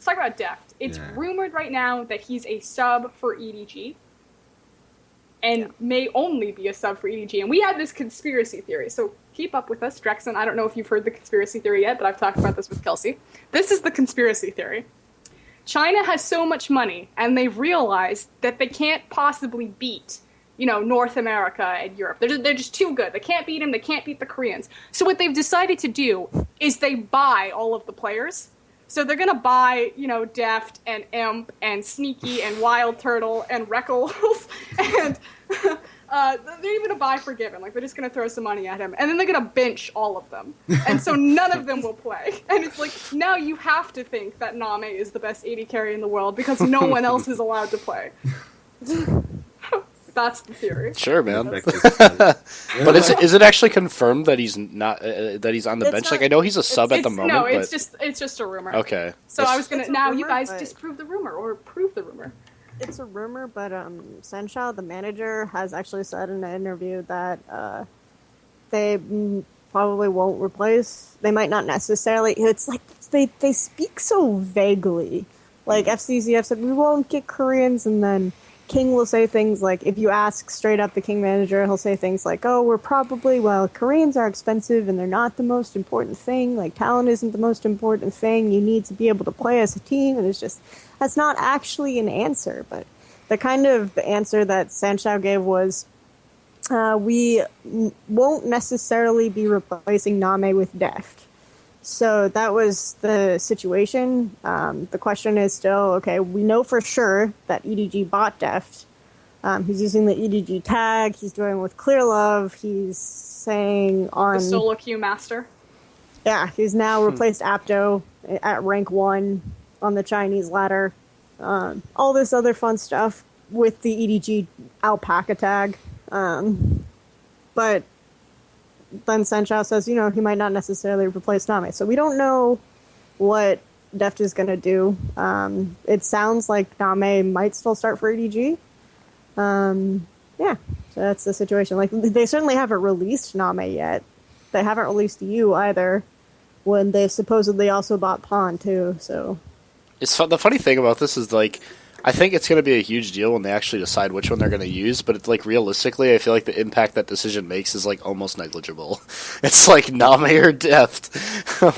Let's talk about Deft. It's rumored right now that he's a sub for EDG, and may only be a sub for EDG. And we had this conspiracy theory, so keep up with us, Drexen. I don't know if you've heard the conspiracy theory yet, but I've talked about this with Kelsey. This is the conspiracy theory. China has so much money, and they've realized that they can't possibly beat, North America and Europe. They're just too good. They can't beat them. They can't beat the Koreans. So what they've decided to do is they buy all of the players. So they're going to buy, Deft and Imp and Sneaky and Wild Turtle and Reckles and they're even going to buy Forgiven. Like, they're just going to throw some money at him. And then they're going to bench all of them. And so none of them will play. And it's like, now you have to think that Name is the best AD carry in the world because no one else is allowed to play. That's the theory. Sure, man. But is it actually confirmed that he's not that he's on the bench? Like, I know he's a sub at the moment. No, it's just a rumor. Okay. So I was gonna you guys disprove the rumor or prove the rumor. It's a rumor, but Sanshao, the manager, has actually said in an interview that they probably won't replace. They might not necessarily. It's like they speak so vaguely. Like FCZF said, we won't get Koreans, and then King will say things like, if you ask straight up the King manager, he'll say things like, Koreans are expensive and they're not the most important thing. Like, talent isn't the most important thing. You need to be able to play as a team. And it's just, that's not actually an answer. But the kind of answer that Sanshao gave was, we won't necessarily be replacing Name with Deft. So that was the situation. The question is still, okay, we know for sure that EDG bought Deft. He's using the EDG tag. He's doing it with Clear Love. He's saying on... The solo queue master. Yeah, he's now replaced Apto at rank 1 on the Chinese ladder. All this other fun stuff with the EDG alpaca tag. But then Sanshao says, he might not necessarily replace Name. So we don't know what Deft is going to do. It sounds like Name might still start for EDG. So that's the situation. Like, they certainly haven't released Name yet. They haven't released you either, when they've supposedly also bought Pawn too, so... The funny thing about this is, like, I think it's going to be a huge deal when they actually decide which one they're going to use, but it's like, realistically, I feel like the impact that decision makes is like almost negligible. It's like Name or Deft.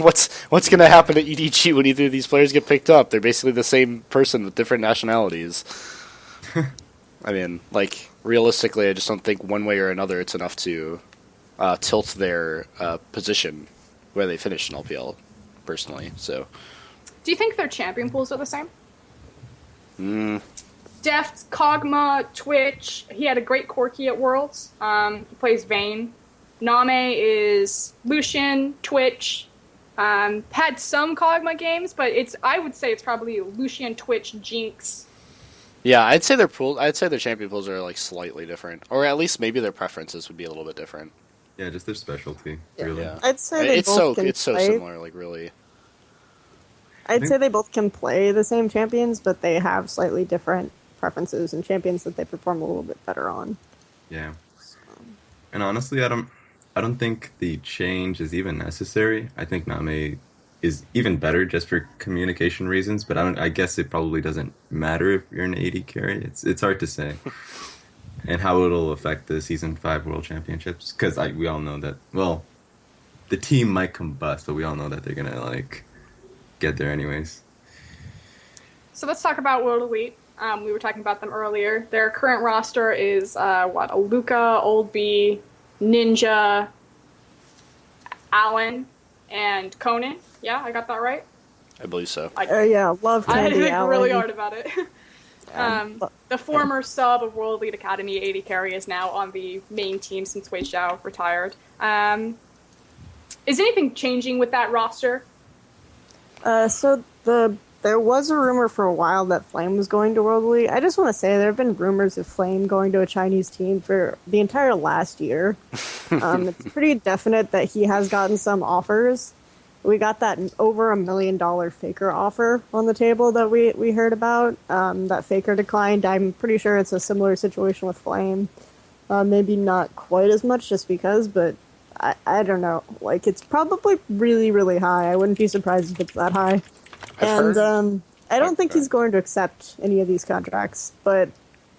What's going to happen to EDG when either of these players get picked up? They're basically the same person with different nationalities. I mean, like, realistically, I just don't think one way or another it's enough to tilt their position where they finish in LPL, personally. So, do you think their champion pools are the same? Deft, Kog'Maw, Twitch. He had a great Corki at Worlds. He plays Vayne. Name is Lucian, Twitch, Had some Kog'Maw games, but I would say it's probably Lucian, Twitch, Jinx. Yeah, I'd say their champion pools are like slightly different, or at least maybe their preferences would be a little bit different. Yeah, just their specialty, Yeah. really. Yeah, I'd say they it's both can it's so play. similar, like really. I'd say they both can play the same champions, but they have slightly different preferences and champions that they perform a little bit better on. Yeah. And honestly, I don't think the change is even necessary. I think Name is even better just for communication reasons, but I guess it probably doesn't matter if you're an AD carry. It's hard to say. And how it'll affect the Season 5 World Championships, because we all know that, well, the team might combust, but we all know that they're going to, like, get there anyways. So let's talk about World Elite. We were talking about them earlier. Their current roster is, a Luca, Old B, Ninja, Allen, and Conan. Yeah, I got that right? I believe so. Yeah, love I Candy think Allen. really hard about it. But- The former sub of World Elite Academy, AD Carry, is now on the main team since Wei Xiao retired. Is anything changing with that roster? There was a rumor for a while that Flame was going to World Elite. I just want to say there have been rumors of Flame going to a Chinese team for the entire last year. It's pretty definite that he has gotten some offers. We got that over $1 million Faker offer on the table that we heard about. That Faker declined. I'm pretty sure it's a similar situation with Flame. Maybe not quite as much just because, but I don't know. Like, it's probably really, really high. I wouldn't be surprised if it's that high. I've heard- I don't think he's going to accept any of these contracts, but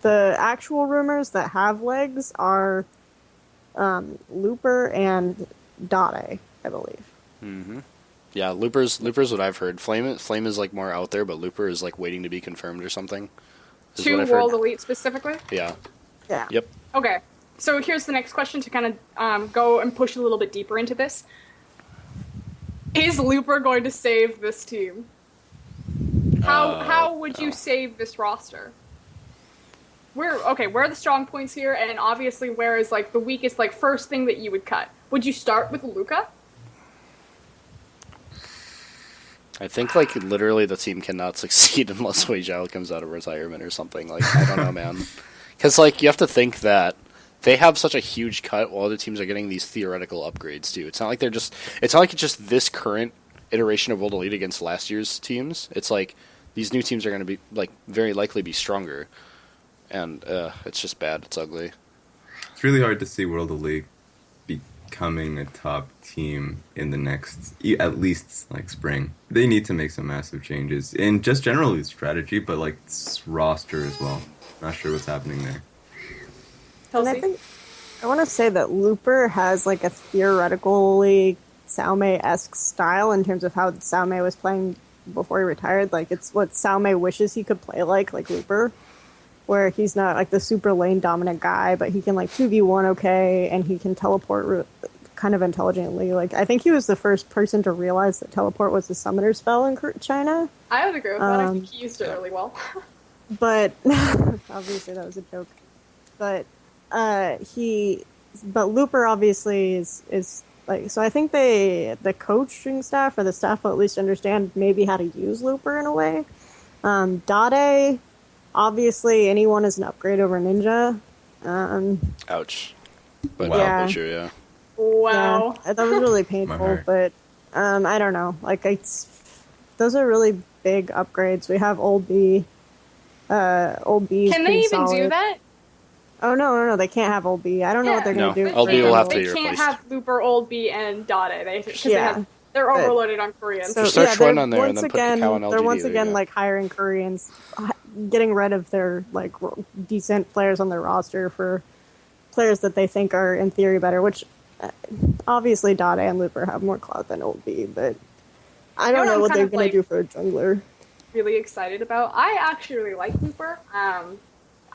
the actual rumors that have legs are Looper and Dade, I believe. Mm-hmm. Yeah, Looper's what I've heard. Flame is like more out there, but Looper is like waiting to be confirmed or something. Is To what I've World heard. Elite specifically? Yeah. Yeah. Yep. Okay, so here's the next question to kind of go and push a little bit deeper into this. Is Looper going to save this team? How would you save this roster? Where are the strong points here, and obviously where is like the weakest, like first thing that you would cut? Would you start with Luca? I think like literally the team cannot succeed unless Wei Zhao comes out of retirement or something. Like I don't know, man. Because like you have to think that they have such a huge cut while other teams are getting these theoretical upgrades too. It's not like it's not like it's just this current iteration of World Elite against last year's teams. It's like these new teams are going to be like very likely be stronger, and it's just bad. It's ugly. It's really hard to see World Elite becoming a top team in the next, at least like spring. They need to make some massive changes in just generally strategy, but like roster as well. Not sure what's happening there. And I think I want to say that Looper has like a theoretically Xiaomei-esque style in terms of how Xiaomei was playing before he retired. Like it's what Xiaomei wishes he could play like Looper, where he's not like the super lane dominant guy, but he can like 2v1 okay, and he can teleport kind of intelligently. Like I think he was the first person to realize that teleport was a summoner spell in China. I would agree with that. I think he used it really well. But obviously that was a joke. But Looper obviously is like, so I think the coaching staff or the staff will at least understand maybe how to use Looper in a way. Dade, obviously anyone is an upgrade over Ninja. Ouch. But Wow. Yeah. Butcher, yeah. Wow. Yeah, that was really My painful, heart. but I don't know. Like those are really big upgrades. We have Old B. Old B. Can they even do that? Oh no! They can't have Old B. I don't know what they're No, going to do. Old B will have to They be can't replaced. have Looper, Old B, and Dade. Yeah. They're But- overloaded on Korean. So, Just start they're Schwen on there and once then put again, Kakao and they're LGD, once there you again go. like hiring Koreans, getting rid of their like decent players on their roster for players that they think are in theory better. Which obviously Dade and Looper have more clout than Old B, but I don't You know know what what I'm they're kind of, going to do for a jungler. really excited about. I actually really like Looper.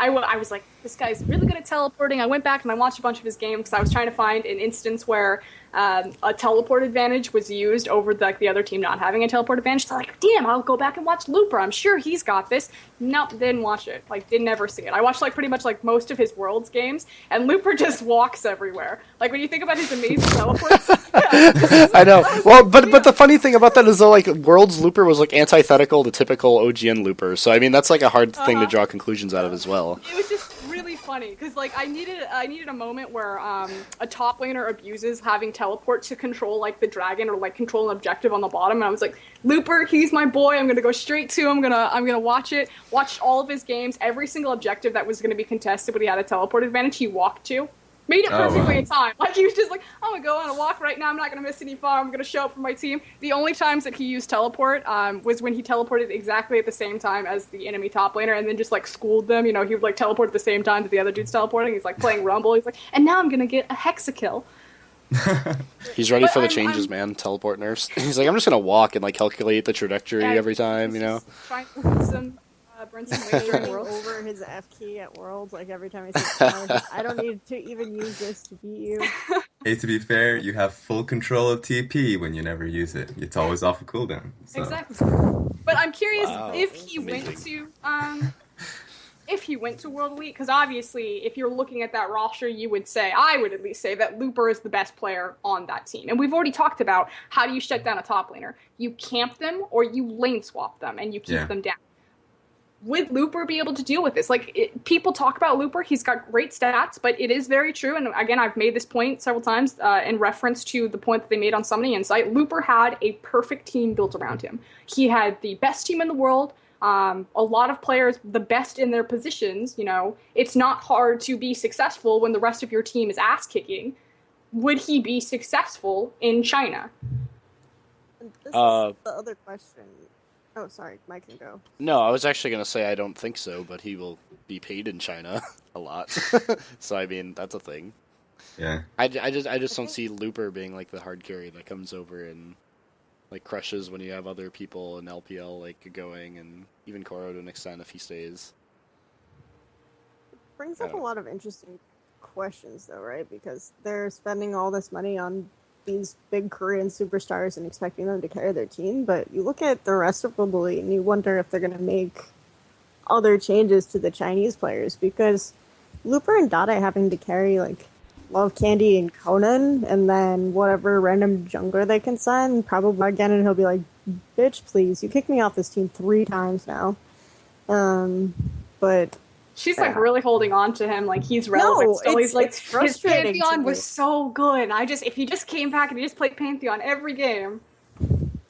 I was like this guy's really good at teleporting. I went back and I watched a bunch of his games because I was trying to find an instance where a teleport advantage was used over the other team not having a teleport advantage. So like, damn, I'll go back and watch Looper. I'm sure he's got this. Nope, didn't watch it. Like, didn't ever see it. I watched like pretty much like most of his Worlds games, and Looper just walks everywhere. Like when you think about his amazing teleports. Yeah, I know. Well, but the funny thing about that is though, like World's Looper was like antithetical to typical OGN Looper. So I mean, that's like a hard thing to draw conclusions out of as well. It was just really funny because like I needed a moment where a top laner abuses having teleport to control like the dragon or like control an objective on the bottom, and I was like, Looper, he's my boy. I'm gonna go straight to him. I'm gonna watch it. Watched all of his games. Every single objective that was gonna be contested, but he had a teleport advantage, he walked to. Made it perfectly in time. Like, he was just like, I'm gonna go on a walk right now, I'm not gonna miss any farm, I'm gonna show up for my team. The only times that he used teleport was when he teleported exactly at the same time as the enemy top laner, and then just, like, schooled them. You know, he would, like, teleport at the same time that the other dude's teleporting. He's, like, playing Rumble. He's like, and now I'm gonna get a Hexakill. He's ready for the changes, man. Teleport nerfs. He's like, I'm just gonna walk and, like, calculate the trajectory every time, you know? Trying to put some... Turning over his F key at Worlds, like every time he says, I don't need to even use this to beat you. Hey, to be fair, you have full control of TP when you never use it. It's always off a cooldown. So. Exactly. But I'm curious if he Amazing. went to World Elite, because obviously, if you're looking at that roster, I would at least say that Looper is the best player on that team. And we've already talked about how do you shut down a top laner. You camp them, or you lane swap them, and you keep them down. Would Looper be able to deal with this? Like, people talk about Looper, he's got great stats, but it is very true, and again, I've made this point several times in reference to the point that they made on Summoning Insight. Looper had a perfect team built around him. He had the best team in the world, a lot of players, the best in their positions, you know. It's not hard to be successful when the rest of your team is ass-kicking. Would he be successful in China? This is the other question. Oh, sorry, Mike can go. No, I was actually going to say I don't think so, but he will be paid in China a lot. So, I mean, that's a thing. Yeah. I just don't see Looper being, like, the hard carry that comes over and, like, crushes when you have other people in LPL, like, going, and even Koro to an extent if he stays. It brings up a lot of interesting questions, though, right? Because they're spending all this money on these big Korean superstars and expecting them to carry their team, but you look at the rest of Global Elite and you wonder if they're going to make other changes to the Chinese players, because Looper and Dada having to carry like Love Candy and Conan and then whatever random jungler they can sign, probably again, and he'll be like, bitch, please, you kicked me off this team 3 times now. But she's like really holding on to him, like he's relevant. No, He's like, it's frustrating. His Pantheon was so good. If he just came back and he just played Pantheon every game.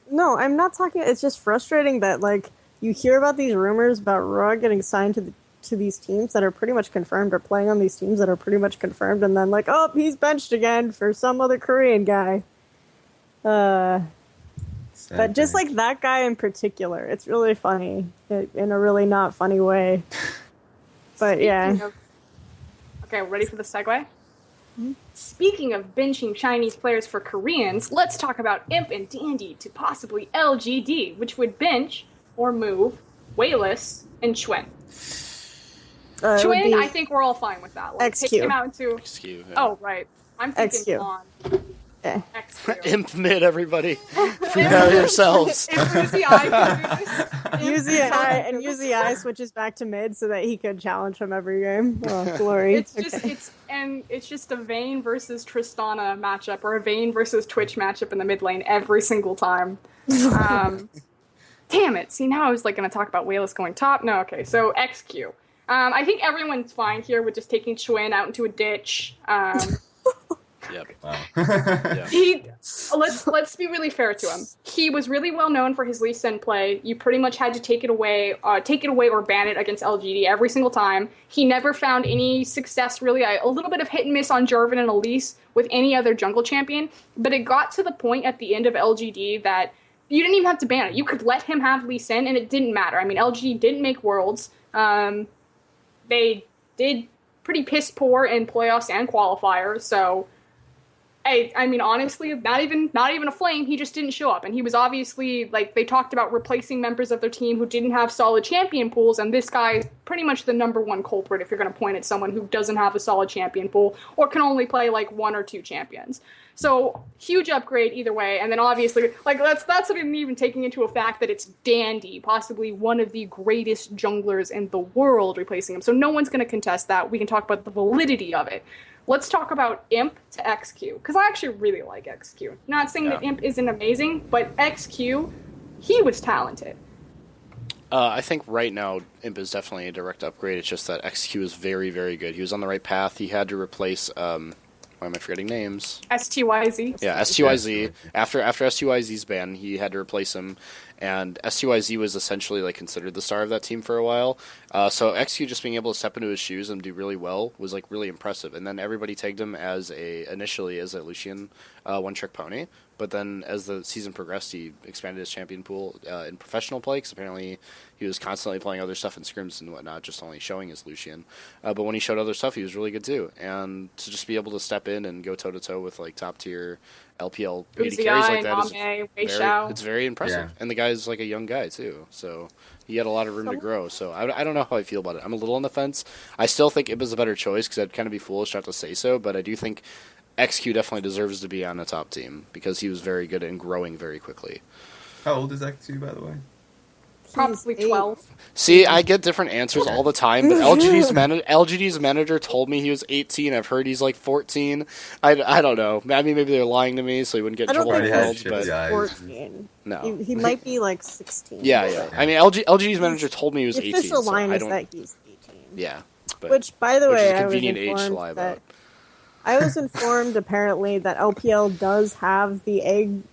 No, I'm not talking. It's just frustrating that like you hear about these rumors about Roa getting signed to these teams that are pretty much confirmed, or playing on these teams that are pretty much confirmed, and then like, oh, he's benched again for some other Korean guy. But just like that guy in particular, it's really funny in a really not funny way. But Okay, ready for the segue? Mm-hmm. Speaking of benching Chinese players for Koreans, let's talk about Imp and Dandy to possibly LGD, which would bench or move Wayless and Chuen. Chuen, I think we're all fine with that. Like, XQ. Take him out into... XQ. Yeah. Oh, right. I'm thinking XQ. on. Yeah. XQ. Imp mid, everybody. Prepare yourselves. Use the eye. Use the eye switches back to mid so that he could challenge him every game. Oh, glory. It's just a Vayne versus Tristana matchup, or a Vayne versus Twitch matchup in the mid lane every single time. Damn it. See, now I was like going to talk about Wayless going top. No, okay. So XQ. I think everyone's fine here with just taking Chuen out into a ditch. Yep. Wow. Yeah. Let's be really fair to him. He was really well known for his Lee Sin play. You pretty much had to take it away or ban it against LGD every single time. He never found any success really. A little bit of hit and miss on Jarvan and Elise with any other jungle champion, but it got to the point at the end of LGD that you didn't even have to ban it. You could let him have Lee Sin, and it didn't matter. I mean, LGD didn't make Worlds. They did pretty piss poor in playoffs and qualifiers, so Hey, I mean, honestly, not even a flame. He just didn't show up, and he was obviously like they talked about replacing members of their team who didn't have solid champion pools, and this guy is pretty much the number one culprit if you're going to point at someone who doesn't have a solid champion pool or can only play like one or two champions. So huge upgrade either way, and then obviously like that's not even taking into a fact that it's Dandy, possibly one of the greatest junglers in the world, replacing him. So no one's going to contest that. We can talk about the validity of it. Let's talk about Imp to XQ, because I actually really like XQ. Not saying that Imp isn't amazing, but XQ, he was talented. I think right now Imp is definitely a direct upgrade. It's just that XQ is very, very good. He was on the right path. He had to replace, why am I forgetting names? STYZ. Yeah, STYZ. After STYZ's ban, he had to replace him, and STYZ was essentially like considered the star of that team for a while. So XQ just being able to step into his shoes and do really well was like really impressive. And then everybody tagged him initially as a Lucian one-trick pony. But then as the season progressed, he expanded his champion pool in professional play, because apparently he was constantly playing other stuff in scrims and whatnot, just only showing his Lucian. But when he showed other stuff, he was really good too. And to just be able to step in and go toe-to-toe with like top-tier LPL AD carries like that it's very impressive. Yeah. And the guy's like a young guy too, so he had a lot of room to grow. So I don't know how I feel about it. I'm a little on the fence. I still think Imp is a better choice, because I'd kind of be foolish not to say so, but I do think XQ definitely deserves to be on the top team because he was very good and growing very quickly. How old is XQ, by the way? Probably 12. See, I get different answers all the time, but LGD's manager told me he was 18. I've heard he's like 14. I don't know. I mean, maybe they're lying to me so he wouldn't get in trouble with the world. But 14. No. He might be like 16. Yeah. I mean, LGD's manager told me he was 18. The official line is that he's 18. Yeah. Which, by the way, is a convenient age to lie about. I was informed, apparently, that LPL does have the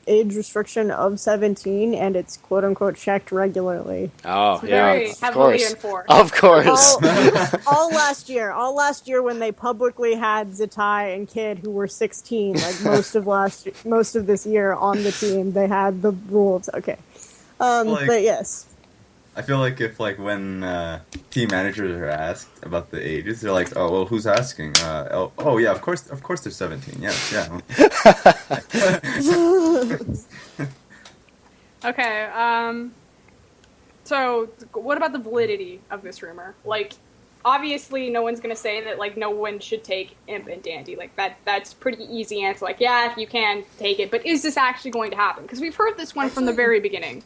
age restriction of 17, and it's quote-unquote checked regularly. Oh, very heavily enforced. Of course. All last year when they publicly had Zatai and Kid, who were 16, like most of this year on the team, they had the rules. Okay. But yes. I feel like if, like, when team managers are asked about the ages, they're like, "Oh, well, who's asking?" Yeah, of course, they're 17. Yeah. Okay. So, what about the validity of this rumor? Like, obviously, no one's gonna say that like no one should take Imp and Dandy. Like that's pretty easy answer. Like, yeah, if you can take it, but is this actually going to happen? Because we've heard this one from the very beginning.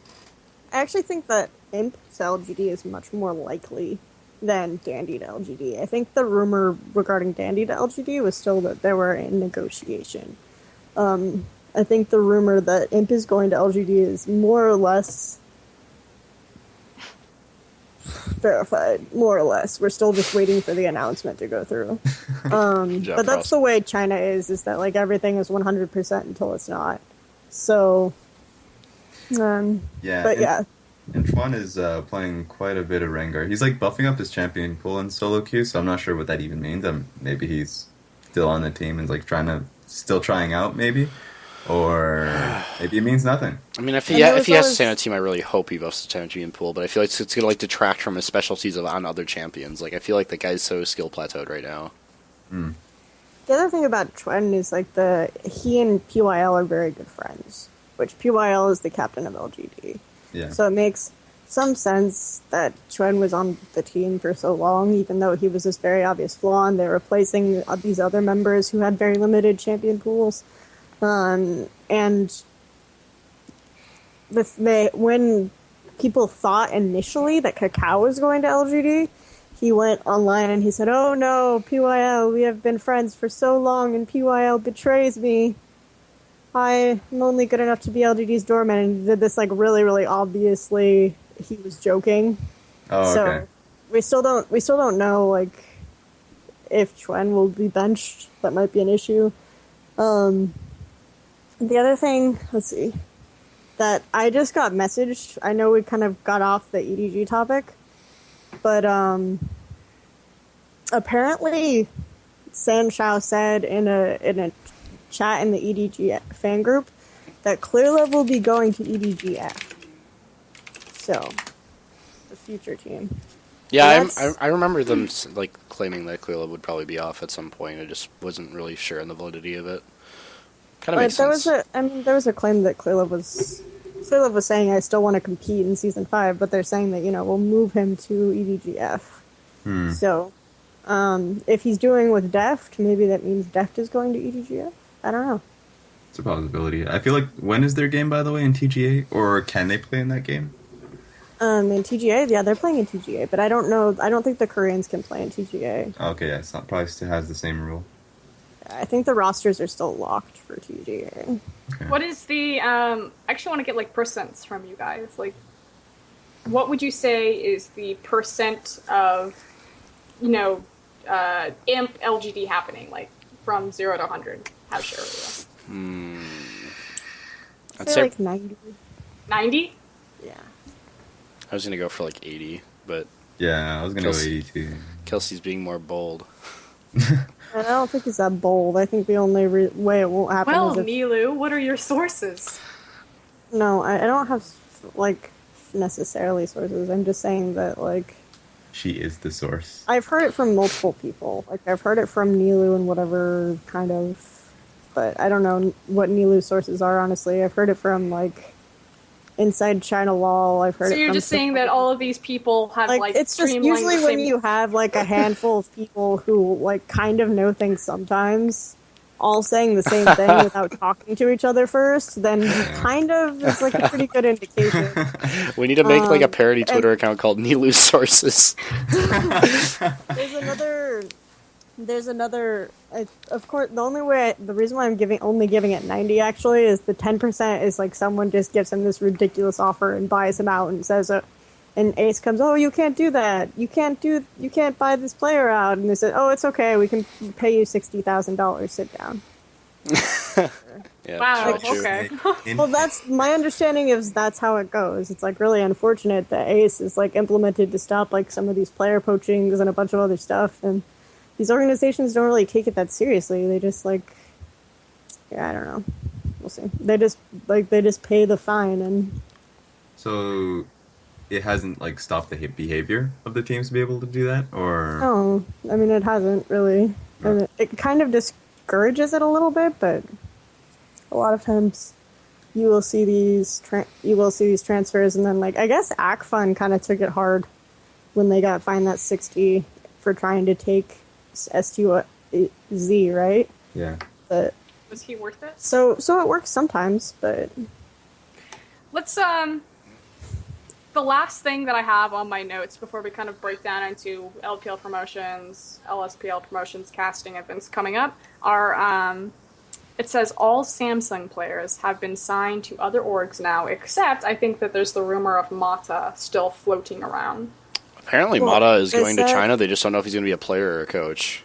I actually think that Imp to LGD is much more likely than Dandy to LGD. I think the rumor regarding Dandy to LGD was still that they were in negotiation. I think the rumor that Imp is going to LGD is more or less verified. More or less. We're still just waiting for the announcement to go through. But that's the way China is that like everything is 100% until it's not. So... And Chuan is playing quite a bit of Rengar. He's like buffing up his champion pool in solo queue, so I'm not sure what that even means. Maybe he's still on the team and like still trying out, maybe, or maybe it means nothing. I mean, if he has to stay on a team, I really hope he buffs the champion pool. But I feel like it's gonna like detract from his specialties on other champions. Like I feel like the guy's so skill plateaued right now. Mm. The other thing about Chuan is like he and PYL are very good friends. Which PYL is the captain of LGD. Yeah. So it makes some sense that Chuan was on the team for so long, even though he was this very obvious flaw, and they're replacing these other members who had very limited champion pools. And when people thought initially that Kakao was going to LGD, he went online and he said, "Oh no, PYL, we have been friends for so long, and PYL betrays me. I'm only good enough to be LGD's doorman," and he did this like really, really obviously he was joking. Oh, okay. So we still don't know like if Chuan will be benched. That might be an issue. The other thing, let's see, that I just got messaged. I know we kind of got off the EDG topic, but apparently San Shao said in a chat in the EDG fan group that Clearlove will be going to EDGF. So, the future team. Yeah, I remember them like claiming that Clearlove would probably be off at some point. I just wasn't really sure on the validity of it. Kind of makes sense. There was a claim that Clearlove was saying I still want to compete in season 5, but they're saying that we'll move him to EDGF. So, if he's doing with Deft, maybe that means Deft is going to EDGF. I don't know. It's a possibility. I feel like, when is their game, by the way, in TGA? Or can they play in that game? In TGA, yeah, they're playing in TGA, but I don't know. I don't think the Koreans can play in TGA. Okay, yeah, it's not, probably still has the same rule. I think the rosters are still locked for TGA. Okay. What is the I actually want to get like percents from you guys. Like, what would you say is the percent of imp LGD happening, like from 0 to 100? How sure are you? I'd Say say like 90. 90? Yeah. I was gonna go for like 80, but Yeah, I was gonna go Kelsey. 82. Kelsey's being more bold. And I don't think it's that bold. I think the only way it won't happen Well, is if... Nilu, what are your sources? No, I don't have, like, necessarily sources. I'm just saying that, like... She is the source. I've heard it from multiple people. Like, I've heard it from Nilu and whatever kind of... But I don't know what Nilu's sources are, honestly. I've heard it from, like, Inside China Lol. I've heard So it you're from... just saying that all of these people have like it's just streamlined usually the when same... you have like a handful of people who like kind of know things sometimes, all saying the same thing without talking to each other first, then kind of is like a pretty good indication. We need to make like a parody Twitter account called Nilu's Sources. There's another. Of course, the reason why I'm only giving it 90 actually is the 10% is like someone just gives him this ridiculous offer and buys him out and says, and Ace comes, oh, you can't do that. You can't buy this player out. And they said, oh, it's okay. We can pay you $60,000. Sit down. Yeah, Wow, true. okay. Well, that's my understanding is that's how it goes. It's like really unfortunate that Ace is like implemented to stop like some of these player poachings and a bunch of other stuff, and these organizations don't really take it that seriously. They just like, yeah, I don't know. We'll see. They just pay the fine and. So, it hasn't like stopped the behavior of the teams to be able to do that, or Oh, I mean, it hasn't really. I mean, it kind of discourages it a little bit, but a lot of times you will see these transfers, and then like I guess ACFUN kind of took it hard when they got fined that 60 for trying to take S2Z, right? yeah. But Was he worth it? so it works sometimes, but Let's the last thing that I have on my notes before we kind of break down into LPL promotions, LSPL promotions, casting events coming up are it says all Samsung players have been signed to other orgs now, except I think that there's the rumor of Mata still floating around. Apparently, Well, Mata is they going to said- China. They just don't know if he's going to be a player or a coach.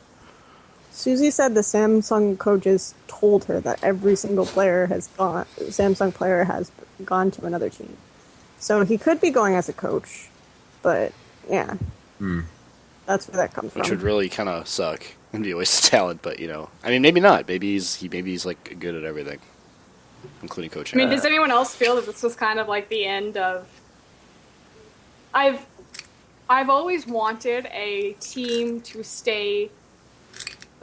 Susie said the Samsung coaches told her that every single Samsung player has gone to another team. So he could be going as a coach, but yeah, that's where that comes from. Which would really kind of suck and be a waste of talent. But I mean, maybe not. Maybe he's like good at everything, including I coaching. mean, does anyone else feel that this was kind of like the end of... I've always wanted a team to stay...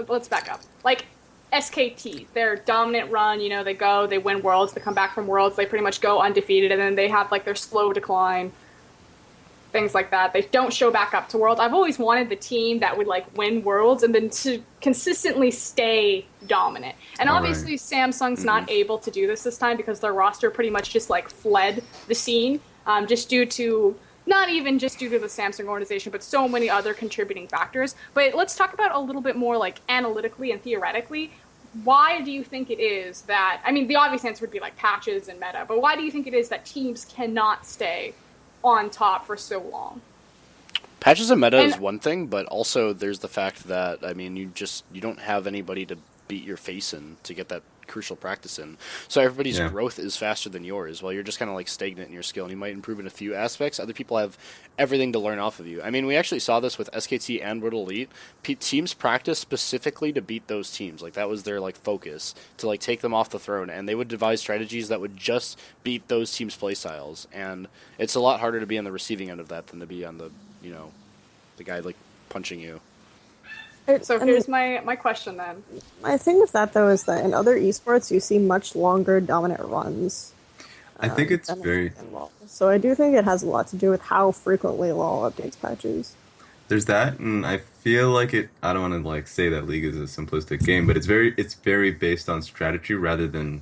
Let's back up. Like, SKT, their dominant run, they win Worlds, they come back from Worlds, they pretty much go undefeated, and then they have, like, their slow decline, things like that. They don't show back up to Worlds. I've always wanted the team that would, like, win Worlds and then to consistently stay dominant. And All obviously Samsung's not able to do this time because their roster pretty much just, like, fled the scene, just due to... Not even just due to the Samsung organization, but so many other contributing factors. But let's talk about a little bit more, like, analytically and theoretically. Why do you think it is that... I mean, the obvious answer would be, like, patches and meta. But why do you think it is that teams cannot stay on top for so long? Patches and meta is one thing, but also there's the fact that, I mean, you don't have anybody to beat your face in to get that crucial practice in. So everybody's growth is faster than yours, while you're just kind of like stagnant in your skill, and you might improve in a few aspects. Other people have everything to learn off of you. I mean, we actually saw this with SKT and World Elite. Teams practice specifically to beat those teams. Like, that was their like focus, to like take them off the throne, and they would devise strategies that would just beat those teams' playstyles. And it's a lot harder to be on the receiving end of that than to be on the the guy like punching you. So here's my question then. My thing with that though is that in other esports you see much longer dominant runs. I think it's than very. in LoL. So I do think it has a lot to do with how frequently LoL updates patches. There's that, and I feel like it. I don't want to like say that League is a simplistic game, but it's very based on strategy rather than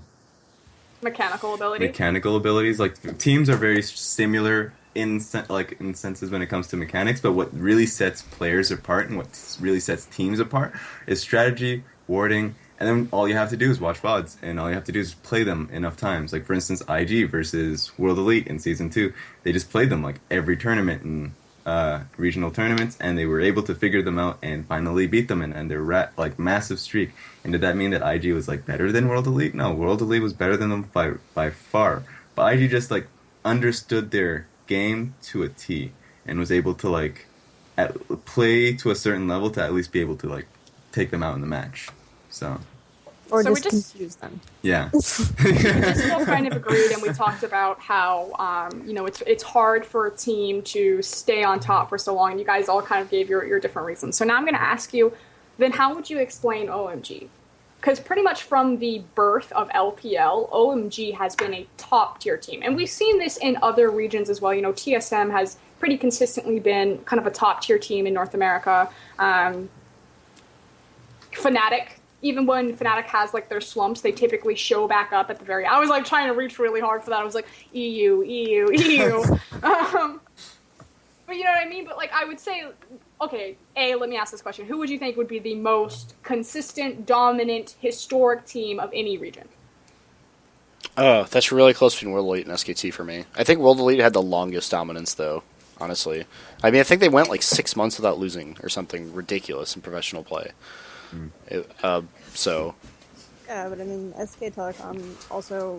Mechanical ability. mechanical abilities. Like teams are very similar in senses when it comes to mechanics, but what really sets players apart and what really sets teams apart is strategy, warding, and then all you have to do is watch VODs, and all you have to do is play them enough times. Like for instance, IG versus World Elite in Season 2, they just played them like every tournament and regional tournaments, and they were able to figure them out and finally beat them and their like massive streak. And did that mean that IG was like better than World Elite? No, World Elite was better than them by far. But IG just like understood their game to a T and was able to like play to a certain level to at least be able to like take them out in the match. So Or So we just just- confuse them. yeah. We just all kind of agreed, and we talked about how it's hard for a team to stay on top for so long. And you guys all kind of gave your different reasons. So now I'm going to ask you, then how would you explain OMG? Because pretty much from the birth of LPL, OMG has been a top tier team, and we've seen this in other regions as well. You know, TSM has pretty consistently been kind of a top tier team in North America. Fnatic. Even when Fnatic has like their slumps, they typically show back up at the very. I was like trying to reach really hard for that. I was like EU. But you know what I mean. But like I would say, okay, let me ask this question: who would you think would be the most consistent, dominant, historic team of any region? Oh, that's really close between World Elite and SKT for me. I think World Elite had the longest dominance, though, honestly. I mean, I think they went like 6 months without losing or something ridiculous in professional play. So, Yeah, but I mean, SK Telecom also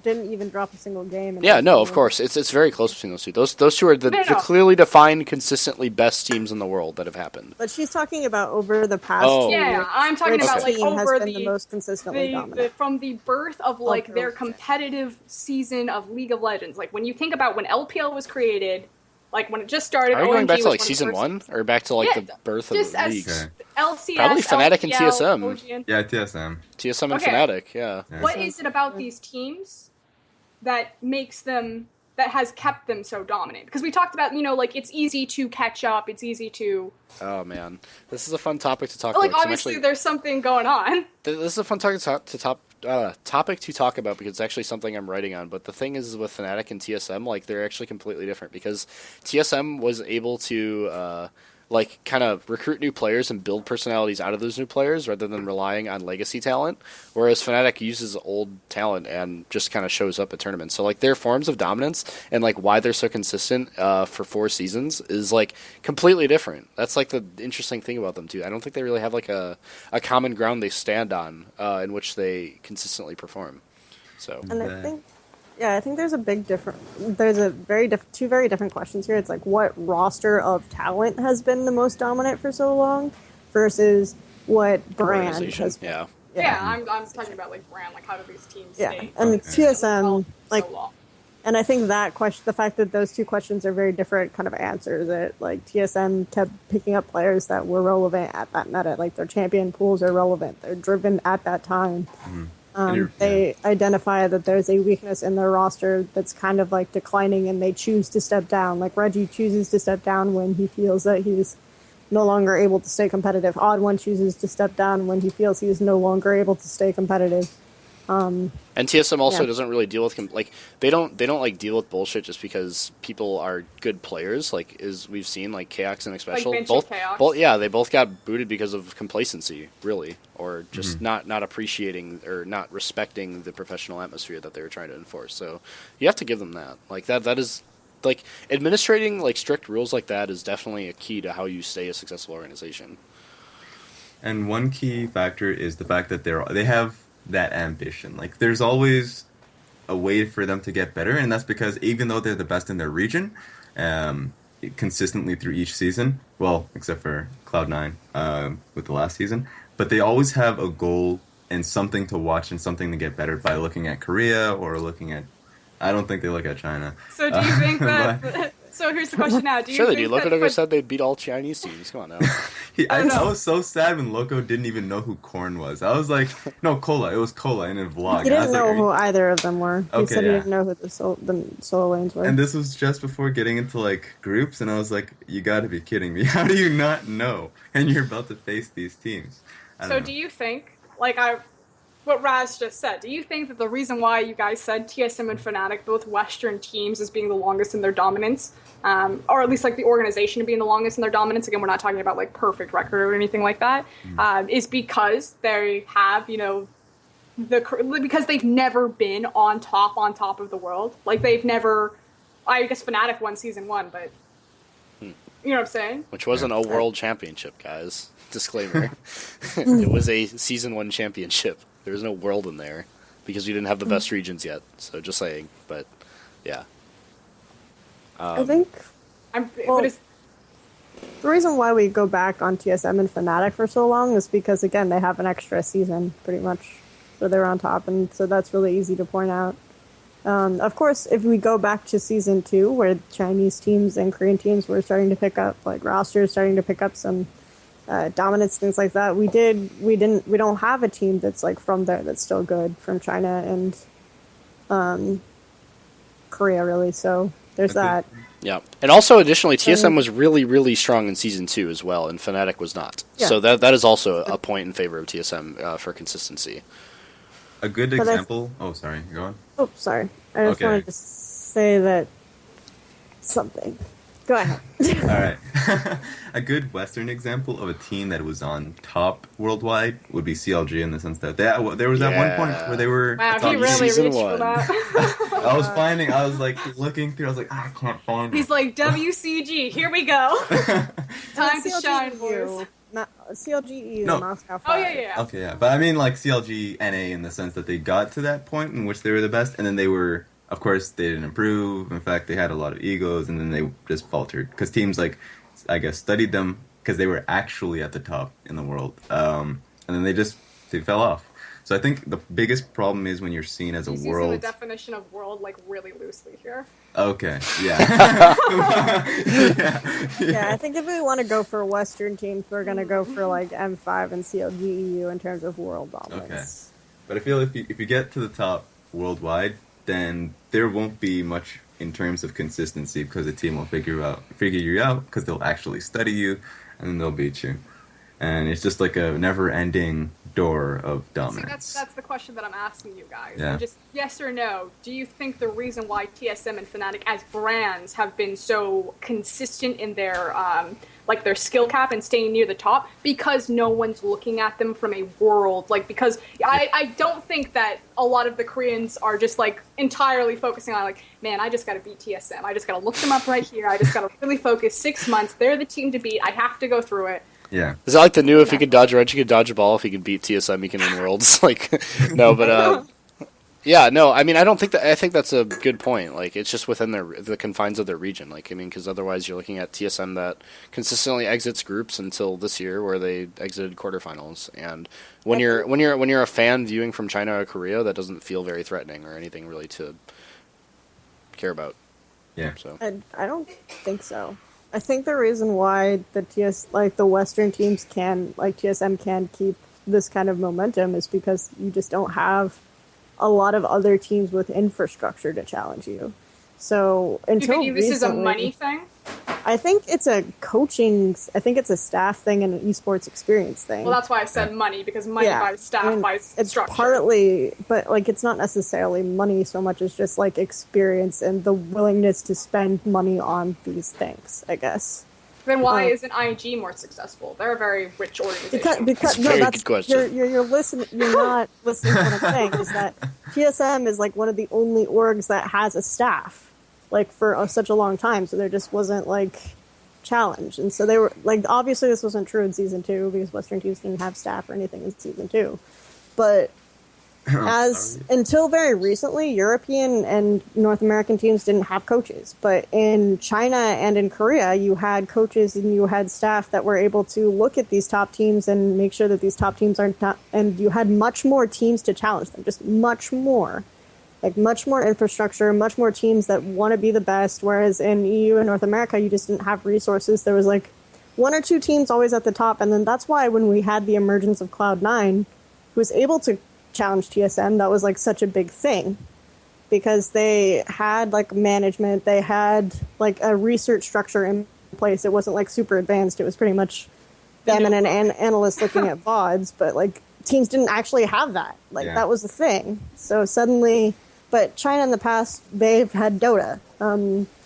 didn't even drop a single game. yeah, no, of course. It's very close between those two. Those two are the No. clearly defined, consistently best teams in the world that have happened. But she's talking about over the past Oh. 2 Yeah, years. I'm talking which about like team has over been the most consistently dominant. from the birth of like Okay. their competitive season of League of Legends. Like when you think about when LPL was created, like when it just started. Are you going OMG back to was like one of the season first- 1 or back to like Yeah, the birth of just the as league? Okay. LCS, Probably Fnatic and LPL, TSM. OGN. Yeah, TSM. TSM and Okay. Fnatic, yeah. Yeah. What is it about these teams that has kept them so dominant? Because we talked about, like it's easy to catch up, it's easy to Oh man, this is a fun topic to talk like about. 'cause I'm obviously actually- there's something going on. This is a fun topic to talk about because it's actually something I'm writing on. But the thing is with Fnatic and TSM, like they're actually completely different because TSM was able to like kind of recruit new players and build personalities out of those new players rather than relying on legacy talent. Whereas Fnatic uses old talent and just kind of shows up at tournaments. So like their forms of dominance and like why they're so consistent for 4 seasons is like completely different. That's like the interesting thing about them too. I don't think they really have like a common ground they stand on in which they consistently perform. So And Yeah. I think there's a big different. There's a two very different questions here. It's like what roster of talent has been the most dominant for so long, versus what brand organization, has. yeah. Yeah, I'm talking about like brand, like how do these teams Yeah, stay and Okay. TSM like, so long? and I think that question, the fact that those two questions are very different, kind of answers it. Like TSM kept picking up players that were relevant at that meta. Like their champion pools are relevant. They're driven at that time. And you're- They identify that there's a weakness in their roster that's kind of like declining, and they choose to step down. Like Reggie chooses to step down when he feels that he's no longer able to stay competitive. Odd One chooses to step down when he feels he is no longer able to stay competitive. And TSM also Yeah. doesn't really deal with like they don't like deal with bullshit just because people are good players. Like as we've seen, like Chaos and Special, benching both Chaos. they both got booted because of complacency, really, or just not appreciating or not respecting the professional atmosphere that they were trying to enforce. So you have to give them that. Like that is like administrating like strict rules like that is definitely a key to how you stay a successful organization. And one key factor is the fact that they have that ambition. Like there's always a way for them to get better, and that's because even though they're the best in their region, consistently through each season, well, except for Cloud9 with the last season, but they always have a goal and something to watch and something to get better by looking at Korea or looking at. I don't think they look at China. So do you think but- that? So here's the question now: Do you Sure, they think do. Look that at who for- said they beat all Chinese teams. Come on now. I was so sad when Loco didn't even know who Korn was. I was like, no, Cola. It was Cola in a vlog. He And I didn't was like, know "Are you-" who either of them were. He Okay, said he yeah. didn't know who the solo lanes were. And this was just before getting into like groups, and I was like, "You got to be kidding me! How do you not know?" And you're about to face these teams. I So don't know. do you think, what Raz just said, do you think that the reason why you guys said TSM and Fnatic, both Western teams, as being the longest in their dominance, or at least like the organization being the longest in their dominance, again, we're not talking about like perfect record or anything like that, is because they have, because they've never been on top of the world. Like they've never, I guess Fnatic won season 1, but you know what I'm saying? Which wasn't a world championship, guys. Disclaimer. It was a season 1 championship. There was no world in there because we didn't have the best regions yet. So just saying, but yeah. I think But it's, the reason why we go back on TSM and Fnatic for so long is because, again, they have an extra season, pretty much, so they're on top, and so that's really easy to point out. Of course, if we go back to season 2, where Chinese teams and Korean teams were starting to pick up, like rosters starting to pick up some dominance, things like that, we don't have a team that's like from there that's still good from China and Korea, really. So there's that. Yeah, and also additionally, TSM was really, really strong in season 2 as well, and Fnatic was not. Yeah. So that is also a point in favor of TSM for consistency. A good But example. Oh, sorry. Go on. Oh, sorry. I just Okay. wanted to say that something. Go ahead. All right. A good Western example of a team that was on top worldwide would be CLG in the sense that there was at one point where they were. wow, top he really season reached for 1. that. I was like looking through. I was like, I can't find. He's like, WCG, here we go. Time to shine, boys. CLGE, No. Moscow Oh, Fire. yeah. Okay, yeah, but I mean like CLG NA in the sense that they got to that point in which they were the best, and then they were, of course, they didn't improve. In fact, they had a lot of egos, and then they just faltered because teams like, I guess, studied them because they were actually at the top in the world, and then they fell off. So I think the biggest problem is when you're seen as a He's using the world. definition of world like really loosely here. Okay, yeah. Yeah, I think if we want to go for Western teams, we're going to go for like M5 and CLGEU in terms of world dominance. But I feel if you get to the top worldwide, then there won't be much in terms of consistency because the team will figure you out because they'll actually study you and then they'll beat you. And it's just like a never-ending door of See, dominance. that's the question that I'm asking you guys. Yeah. And just yes or no, do you think the reason why TSM and Fnatic as brands have been so consistent in their their skill cap and staying near the top because no one's looking at them from a world, like, because I don't think that a lot of the Koreans are just like entirely focusing on like, man, I just got to beat TSM. I just got to look them up right here. I just got to really focus 6 months. They're the team to beat. I have to go through it. Yeah. Is that like the new if he could dodge a wrench, he could dodge a ball, if he could beat TSM, he can win worlds? Like, no, but yeah, no, I mean, I think that's a good point. Like, it's just within the confines of their region. Like, I mean, because otherwise you're looking at TSM that consistently exits groups until this year where they exited quarterfinals. And when you're a fan viewing from China or Korea, that doesn't feel very threatening or anything really to care about. Yeah. So I don't think so. I think the reason why the Western teams can, like TSM, can keep this kind of momentum is because you just don't have a lot of other teams with infrastructure to challenge you. So Do you until think this is a recently- money thing? I think it's a a staff thing and an esports experience thing. Well, that's why I said money, because money buys staff, I mean, buys it's structure. partly, but like it's not necessarily money so much as just like experience and the willingness to spend money on these things, I guess. Then why isn't IG more successful? They're a very rich organization. Because That's a no, very that's good question. You're listening. You're not listening to what I'm saying. Is that TSM is like one of the only orgs that has a staff, like for such a long time. So there just wasn't like challenge, and so they were like, obviously this wasn't true in season 2 because Western teams didn't have staff or anything in season 2, but. Until very recently, European and North American teams didn't have coaches. But in China and in Korea, you had coaches and you had staff that were able to look at these top teams and make sure that these top teams aren't not, and you had much more teams to challenge them, just much more. Like much more infrastructure, much more teams that want to be the best. Whereas in EU and North America, you just didn't have resources. There was like one or two teams always at the top, and then that's why when we had the emergence of Cloud9, who was able to challenge TSM, that was like such a big thing. Because they had like management, they had like a research structure in place. It wasn't like super advanced. It was pretty much them and an analyst looking at VODs, but like teams didn't actually have that. Like that was the thing. So suddenly, but China in the past, they've had Dota.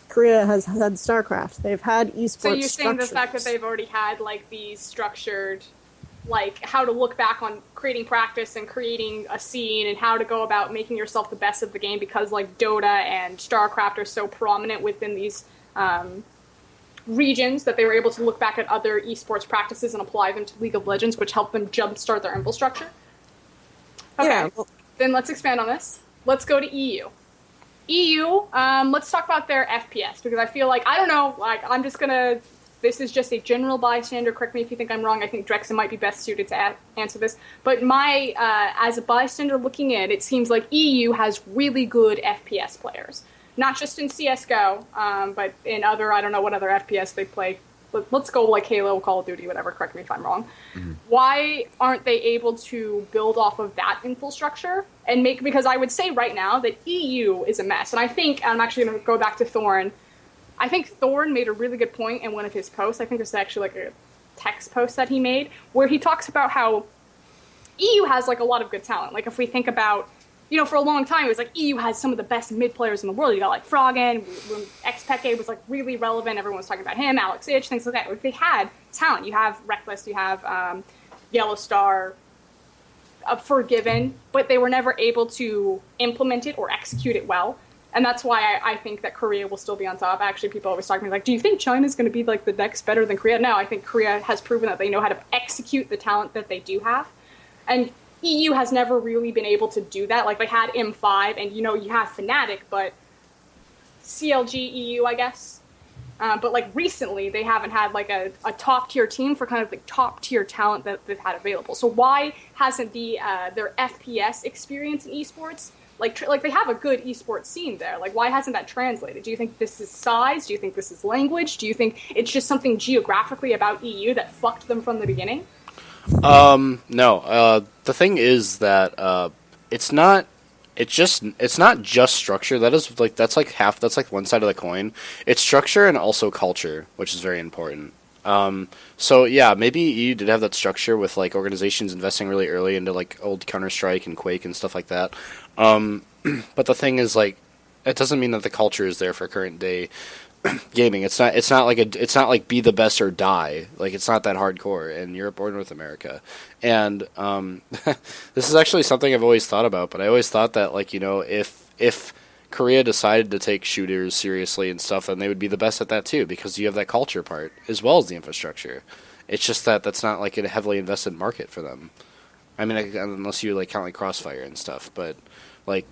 Korea has had StarCraft. They've had esports. So you're saying the structures. fact that they've already had like these structured, like how to look back on creating practice and creating a scene and how to go about making yourself the best of the game, because like Dota and StarCraft are so prominent within these regions that they were able to look back at other esports practices and apply them to League of Legends, which helped them jumpstart their infrastructure. Okay, Yeah, well, then let's expand on this. Let's go to EU. EU, let's talk about their FPS, because I feel like, I don't know, like, I'm just gonna, this is just a general bystander, correct me if you think I'm wrong, I think Drexen might be best suited to answer this, but my, as a bystander looking in, it seems like EU has really good FPS players. Not just in CSGO, but in other, I don't know what other FPS they play. Let's go like Halo, Call of Duty, whatever, correct me if I'm wrong. Mm-hmm. Why aren't they able to build off of that infrastructure and make, because I would say right now that EU is a mess. And I think, I'm actually going to go back to Thorn. I think Thorn made a really good point in one of his posts. I think it's actually like a text post that he made, where he talks about how EU has like a lot of good talent. Like if we think about, you know, for a long time, it was like EU has some of the best mid players in the world. You got like Froggen, when Xpeke was like really relevant, everyone was talking about him, Alex Ich, things like that. If they had talent, you have Reckless, you have Yellow Star, Forgiven, but they were never able to implement it or execute it well. And that's why I think that Korea will still be on top. Actually, people always talk to me like, do you think China's going to be like the next better than Korea? No, I think Korea has proven that they know how to execute the talent that they do have. And EU has never really been able to do that. Like, they had M5, and, you know, you have Fnatic, but CLG EU, I guess. But, like, recently, they haven't had, like, a top-tier team for kind of the top-tier talent that they've had available. So why hasn't their FPS experience in esports, like, they have a good esports scene there. Like, why hasn't that translated? Do you think this is size? Do you think this is language? Do you think it's just something geographically about EU that fucked them from the beginning? No. The thing is that it's not just structure. That's like one side of the coin. It's structure and also culture, which is very important. So yeah, maybe EU did have that structure with like organizations investing really early into like old Counter-Strike and Quake and stuff like that. But the thing is, like, it doesn't mean that the culture is there for current day gaming. It's not like be the best or die. Like, it's not that hardcore in Europe or North America. And this is actually something I've always thought about, but I always thought that, like, you know, if Korea decided to take shooters seriously and stuff, then they would be the best at that too, because you have that culture part as well as the infrastructure. It's just that that's not like a heavily invested market for them. I mean, unless you like count like Crossfire and stuff, but like,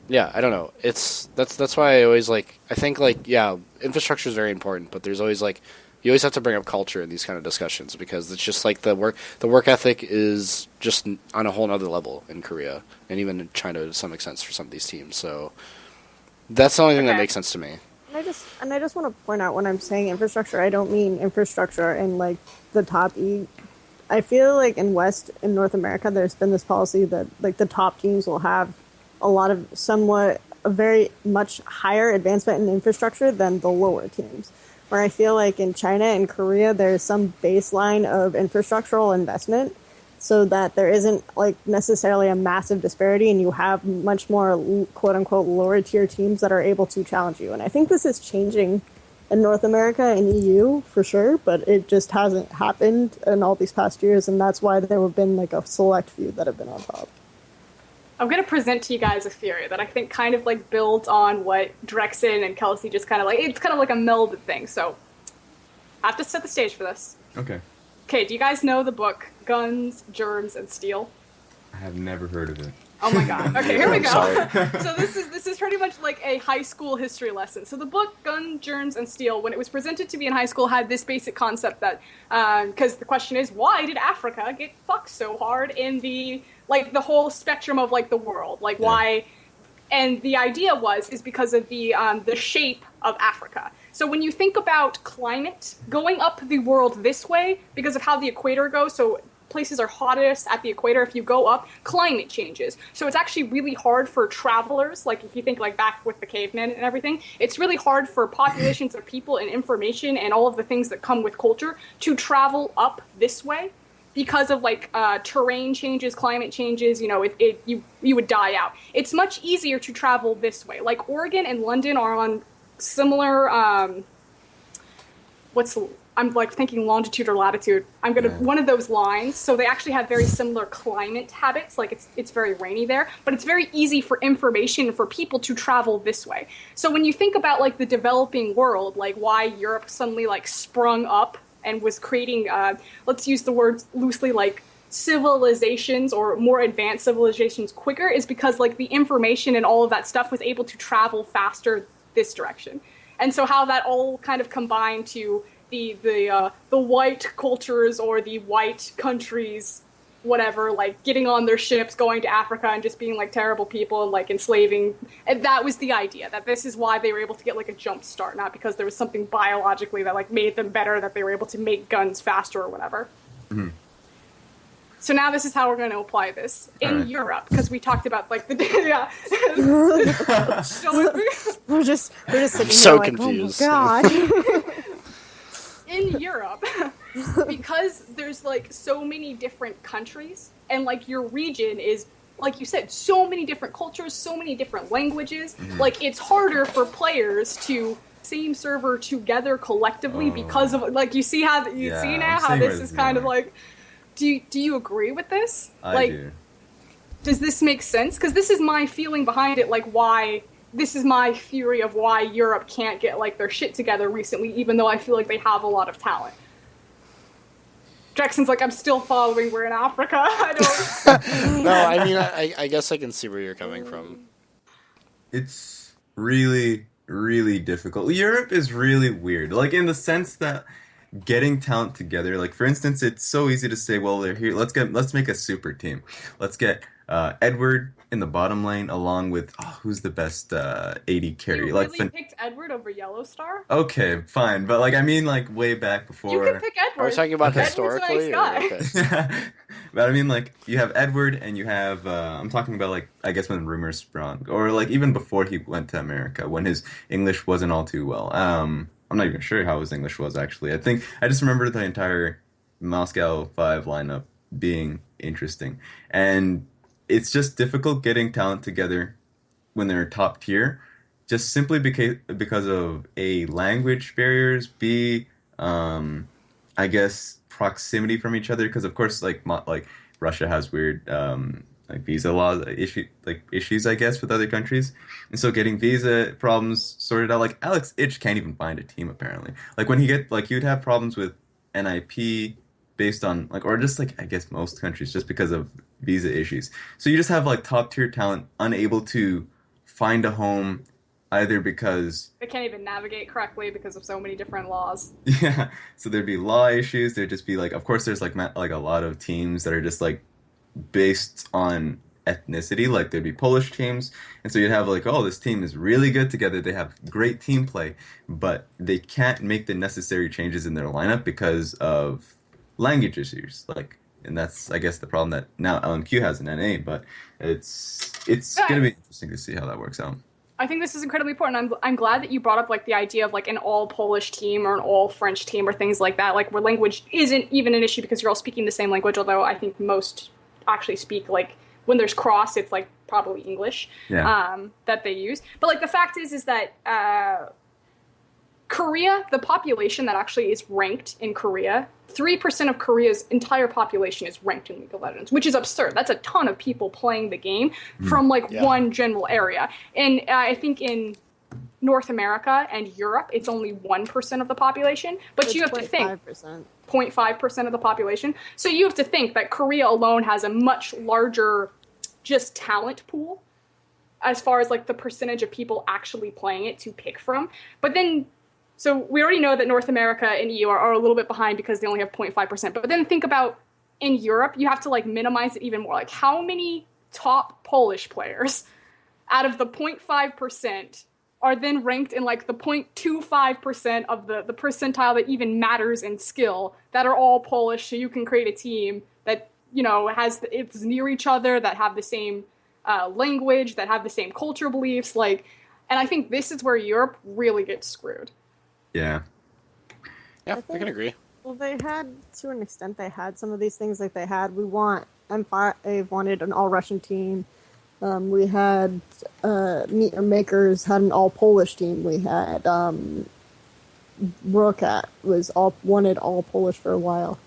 yeah, I don't know. That's why I always like, I think like, yeah, infrastructure is very important, but there's always like, you always have to bring up culture in these kind of discussions, because it's just like the work ethic is just on a whole nother level in Korea and even in China to some extent for some of these teams. So that's the only thing that makes sense to me. And I just want to point out, when I'm saying infrastructure, I don't mean infrastructure in like the top E. I feel like in North America, there's been this policy that like the top teams will have a lot of a very much higher advancement in infrastructure than the lower teams. Where I feel like in China and Korea, there's some baseline of infrastructural investment so that there isn't like necessarily a massive disparity, and you have much more quote unquote lower tier teams that are able to challenge you. And I think this is changing in North America and EU for sure, but it just hasn't happened in all these past years, and that's why there have been like a select few that have been on top. I'm going to present to you guys a theory that I think kind of like builds on what Drexen and Kelsey just kind of like, it's kind of like a melded thing. So I have to set the stage for this. Okay, do you guys know the book Guns, Germs, and Steel? I have never heard of it. Oh my god. Okay, here we go. Sorry. So this is pretty much like a high school history lesson. So the book Guns, Germs, and Steel, when it was presented to me in high school, had this basic concept that, because the question is, why did Africa get fucked so hard in the whole spectrum of like the world? Like, why? And the idea is because of the shape of Africa. So when you think about climate going up the world this way, because of how the equator goes, so places are hottest at the equator. If you go up, climate changes. So it's actually really hard for travelers, like if you think like back with the cavemen and everything, it's really hard for populations of people and information and all of the things that come with culture to travel up this way because of like terrain changes, climate changes, you would die out. It's much easier to travel this way. Like Oregon and London are on similar, I'm like thinking longitude or latitude. One of those lines. So they actually have very similar climate habits. Like it's very rainy there, but it's very easy for information for people to travel this way. So when you think about like the developing world, like why Europe suddenly like sprung up and was creating, let's use the word loosely, like civilizations or more advanced civilizations quicker, is because like the information and all of that stuff was able to travel faster this direction. And so how that all kind of combined to the white cultures or the white countries, whatever, like getting on their ships, going to Africa and just being like terrible people and like enslaving. And that was the idea, that this is why they were able to get like a jump start, not because there was something biologically that like made them better, that they were able to make guns faster or whatever. Mm-hmm. So now this is how we're going to apply this in Europe, because we talked about like the we're just sitting so here confused. Like, oh my God. In Europe, because there's like so many different countries, and like your region is, like you said, so many different cultures, so many different languages, like it's harder for players to same server together collectively because of like you see how see now how this is kind of like. Do you agree with this? I do. Does this make sense? Because this is my feeling behind it, like why. This is my theory of why Europe can't get like their shit together recently, even though I feel like they have a lot of talent. Jackson's like, I'm still following. We're in Africa. I don't. No, I mean, I guess I can see where you're coming from. It's really, really difficult. Europe is really weird, like in the sense that getting talent together. Like for instance, it's so easy to say, well, they're here. Let's make a super team. Let's get Edward in the bottom lane, along with who's the best AD carry? You like really picked Edward over Yellowstar? Okay, fine, but like I mean, like way back before. You can pick Edward. Are we talking about historically? Edward's a nice guy. Okay. But I mean, like you have Edward, and you have I'm talking about like I guess when rumors sprung, or like even before he went to America, when his English wasn't all too well. I'm not even sure how his English was actually. I just remember the entire Moscow 5 lineup being interesting, and it's just difficult getting talent together when they're top tier, just simply because of A, language barriers, B, I guess proximity from each other, because of course like Russia has weird like visa laws issues I guess with other countries, and so getting visa problems sorted out. Like Alex Ich can't even find a team apparently. Like when you'd have problems with NIP based on like, or just like I guess most countries just because of visa issues. So you just have like top tier talent unable to find a home, either because they can't even navigate correctly because of so many different laws. Yeah, so there'd be law issues. There'd just be like, of course, there's like a lot of teams that are just like based on ethnicity. Like there'd be Polish teams, and so you'd have like, oh, this team is really good together. They have great team play, but they can't make the necessary changes in their lineup because of language issues. Like, and that's I guess the problem that now LMQ has in NA. But it's gonna be interesting to see how that works out. I think this is incredibly important. I'm glad that you brought up like the idea of like an all Polish team or an all French team or things like that, like where language isn't even an issue because you're all speaking the same language. Although I think most actually speak like when there's cross, it's like probably English that they use. But like the fact is that Korea, the population that actually is ranked in Korea, 3% of Korea's entire population is ranked in League of Legends, which is absurd. That's a ton of people playing the game from one general area. And I think in North America and Europe, it's only 1% of the population. But it's you have to think 0.5% of the population. So you have to think that Korea alone has a much larger just talent pool as far as like the percentage of people actually playing it to pick from. But then so we already know that North America and EU are a little bit behind because they only have 0.5%. But then think about in Europe, you have to like minimize it even more. Like how many top Polish players out of the 0.5% are then ranked in like the 0.25% of the percentile that even matters in skill, that are all Polish, so you can create a team that, you know, it's near each other, that have the same language, that have the same cultural beliefs, like, and I think this is where Europe really gets screwed. Yeah. Yeah, I can agree. Well, they had, to an extent, they had some of these things. Like M5 wanted an all-Russian team. We had Meteor Makers had an all-Polish team. We had Rokat wanted all Polish for a while.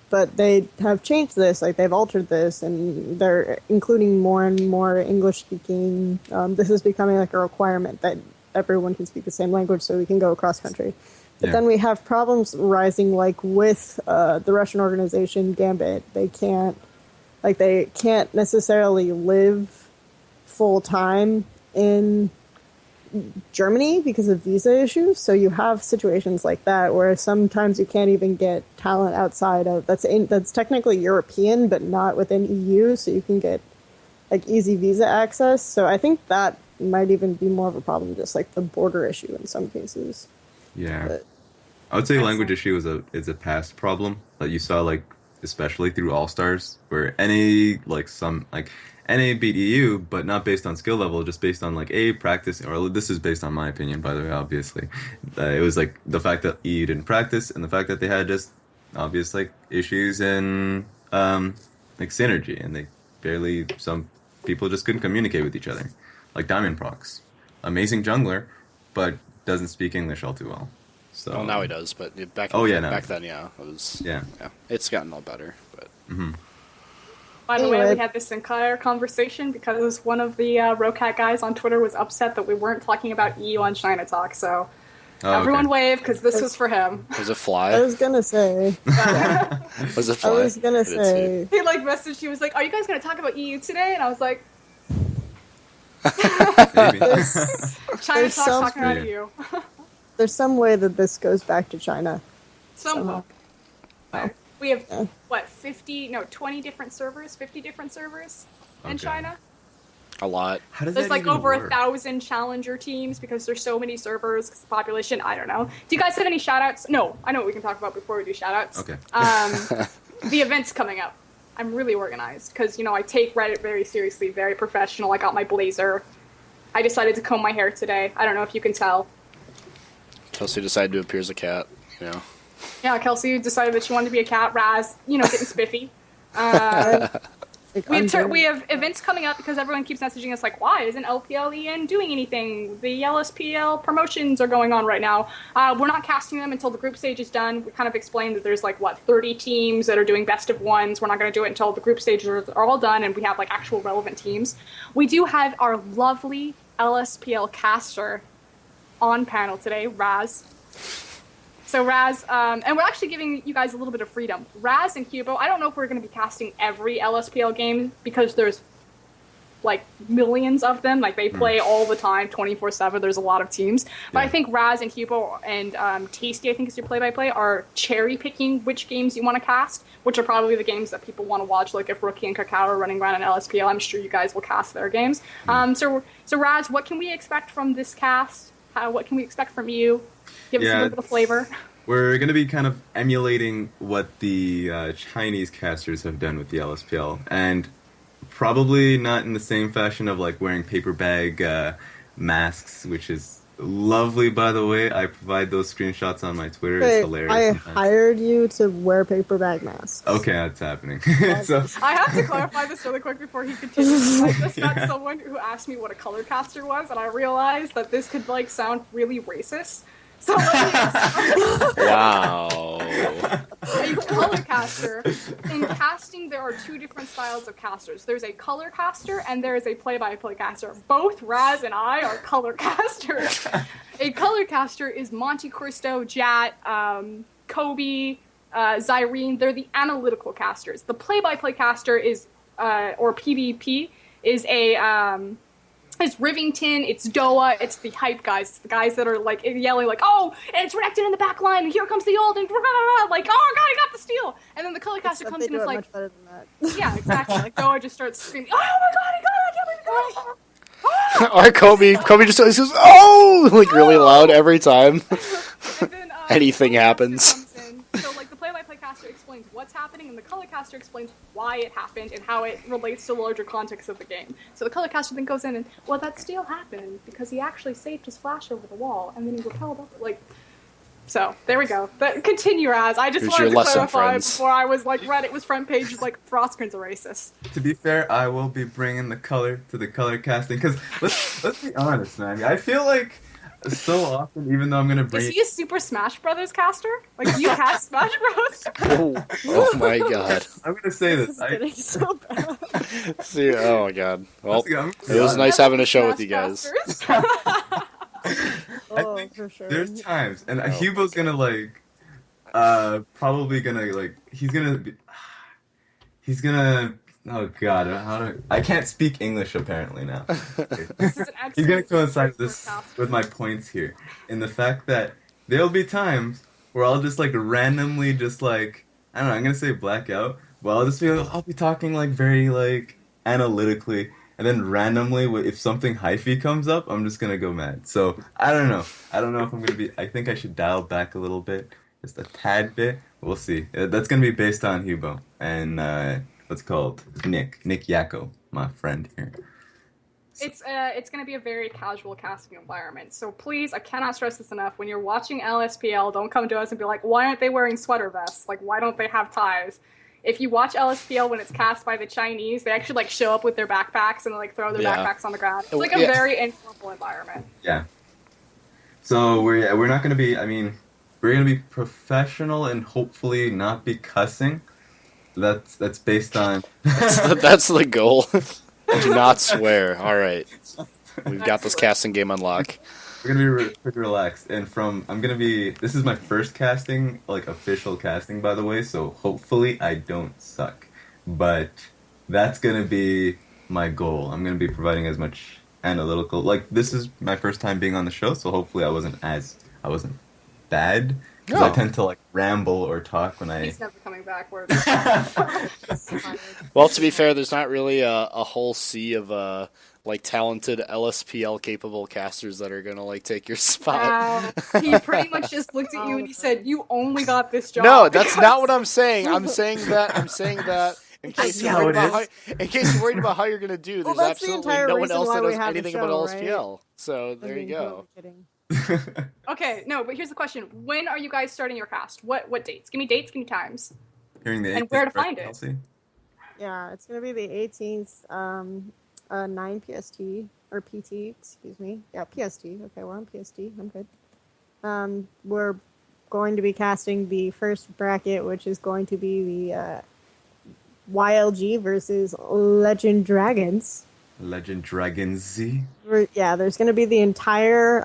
But they have changed this, like they've altered this, and they're including more and more English-speaking. This is becoming like a requirement that everyone can speak the same language so we can go across country. But then we have problems rising, like with the Russian organization Gambit. They can't necessarily live full time in Germany because of visa issues. So you have situations like that where sometimes you can't even get talent outside of that's technically European but not within EU. So you can get like easy visa access. So I think that might even be more of a problem, just like the border issue in some cases. Yeah. But I would say language issue is a past problem that you saw, like, especially through All-Stars, where NA beat EU, but not based on skill level, just based on like practice, or this is based on my opinion, by the way, obviously. It was like the fact that EU didn't practice, and the fact that they had just obvious like issues in like synergy, and some people just couldn't communicate with each other. Like Diamond Prox, amazing jungler, but doesn't speak English all too well. So Well, now he does, but back then, yeah, it was. Yeah. It's gotten all better, but. By the way, we had this entire conversation because one of the Rokat guys on Twitter was upset that we weren't talking about EU on China Talk, so everyone wave, because this was for him. Was it Fly? I was gonna say. Was it Fly? I was gonna say. He like messaged, he was like, "Are you guys gonna talk about EU today?" And I was like, Maybe. "China Talk talking about EU." There's some way that this goes back to China. Somehow. Oh. We have, 20 different servers, 50 different servers in China. A lot. How does There's that like even over work? 1,000 challenger teams because there's so many servers, 'cause the population, I don't know. Do you guys have any shout-outs? No, I know what we can talk about before we do shout-outs. Okay. The event's coming up. I'm really organized because, I take Reddit very seriously, very professional. I got my blazer. I decided to comb my hair today. I don't know if you can tell. Kelsey decided to appear as a cat, Yeah, Kelsey decided that she wanted to be a cat. Raz, getting spiffy. We have events coming up because everyone keeps messaging us like, why isn't LPLEN doing anything? The LSPL promotions are going on right now. We're not casting them until the group stage is done. We kind of explained that there's 30 teams that are doing best of ones. We're not going to do it until the group stages are all done and we have actual relevant teams. We do have our lovely LSPL caster on panel today, Raz. So Raz, and we're actually giving you guys a little bit of freedom. Raz and Hubo, I don't know if we're going to be casting every LSPL game because there's millions of them. They play all the time, 24/7. There's a lot of teams. But I think Raz and Hubo and Tasty, I think is your play-by-play, are cherry-picking which games you want to cast, which are probably the games that people want to watch. Like if Rookie and Kakao are running around in LSPL, I'm sure you guys will cast their games. So Raz, what can we expect from this cast? What can we expect from you? Give us a little bit of flavor. We're going to be kind of emulating what the Chinese casters have done with the LSPL, and probably not in the same fashion of wearing paper bag masks, which is lovely, by the way. I provide those screenshots on my Twitter. It's hilarious. I sometimes. hired you to wear paper bag masks. Okay, that's happening. So, I have to clarify this really quick before he continues. I just got someone who asked me what a color caster was, and I realized that this could sound really racist. So Wow. A color caster. In casting, there are two different styles of casters. There's a color caster and there is a play-by-play caster. Both Raz and I are color casters. A color caster is Monte Cristo, Jat, Kobe, Zyrene. They're the analytical casters. The play-by-play caster is, or PvP, is it's Rivington, it's Doa, it's the hype guys. It's the guys that are yelling oh, and it's Renekton in the back line, and here comes the ult, and oh my god, I got the steal. And then the color caster comes in and it's much better than that. yeah, exactly. Doa just starts screaming, oh my god, I can't believe Or Kobe just always goes, "Oh!" like really loud every time And then, anything the color happens. caster comes in. So like the play-by-play caster explains what's happening, and the color caster explains why it happened and how it relates to the larger context of the game. So the color caster then goes in and, well, that steal happened because he actually saved his flash over the wall, and then he repelled up. Like, so there we go. But continue, Raz. I just Here's wanted your to lesson, clarify friends. before I was like Reddit was front page is like Frostgren's a racist. To be fair, I will be bringing the color to the color casting because let's be honest, man. I feel like so often, even though I'm gonna bring Is he a Super Smash Brothers caster? Like you cast Smash Bros? Oh my god. I'm gonna say This this. is getting so bad. See, oh my god. Well, I'm gonna be it was honest. nice having a show with you Smash guys. casters? Oh, think for sure. There's times, and Oh, Hugo's gonna like, probably gonna like, he's gonna. Oh God, I can't speak English apparently now. This is an He's gonna excellent coincide for this caster. with my points here, in the fact that there'll be times where I'll just like randomly just like, I don't know, I'm gonna say blackout, but I'll be talking like very like analytically, and then randomly if something hyphy comes up, I'm just gonna go mad. So I don't know if I'm gonna be. I think I should dial back a little bit, just a tad bit. We'll see. That's gonna be based on Hugo and what's it called Nick Yako, my friend here. It's going to be a very casual casting environment. So please, I cannot stress this enough. When you're watching LSPL, don't come to us and be like, why aren't they wearing sweater vests? Like, why don't they have ties? If you watch LSPL when it's cast by the Chinese, they actually like show up with their backpacks and like throw their Yeah. backpacks on the ground. It's like a Yeah. very informal environment. Yeah. So we're not gonna be. I mean, we're gonna be professional and hopefully not be cussing. That's based on. That's the goal. Do not swear. All right, we've got this casting game on lock. We're gonna be pretty relaxed, and I'm gonna be. This is my first casting, like official casting, by the way. So hopefully I don't suck, but that's gonna be my goal. I'm gonna be providing as much analytical. Like this is my first time being on the show, so hopefully I wasn't bad. Because I No. tend to like ramble or talk when I. He's never coming back. We're Well, to be fair, there's not really a whole sea of like talented LSPL capable casters that are gonna like take your spot. He pretty much just looked at you and he said, "You only got this job." No, that's because-" not what I'm saying. I'm saying that in case you're how worried it about in case you're worried about how you're gonna do. Well, There's that's the absolutely entire no one reason else why that we knows have the anything show, about right? LSPL. So I there mean, you go. totally kidding. Okay, no, but here's the question: when are you guys starting your cast? What dates? Give me dates. Give me times. Hearing the And where to 18th, find it? Kelsey? Yeah, it's gonna be the 18th, 9 PST or PT. Excuse me. Yeah, PST. Okay, we're on PST. I'm good. We're going to be casting the first bracket, which is going to be the YLG versus Legend Dragons. Legend Dragon Z. Yeah, there's going to be the entire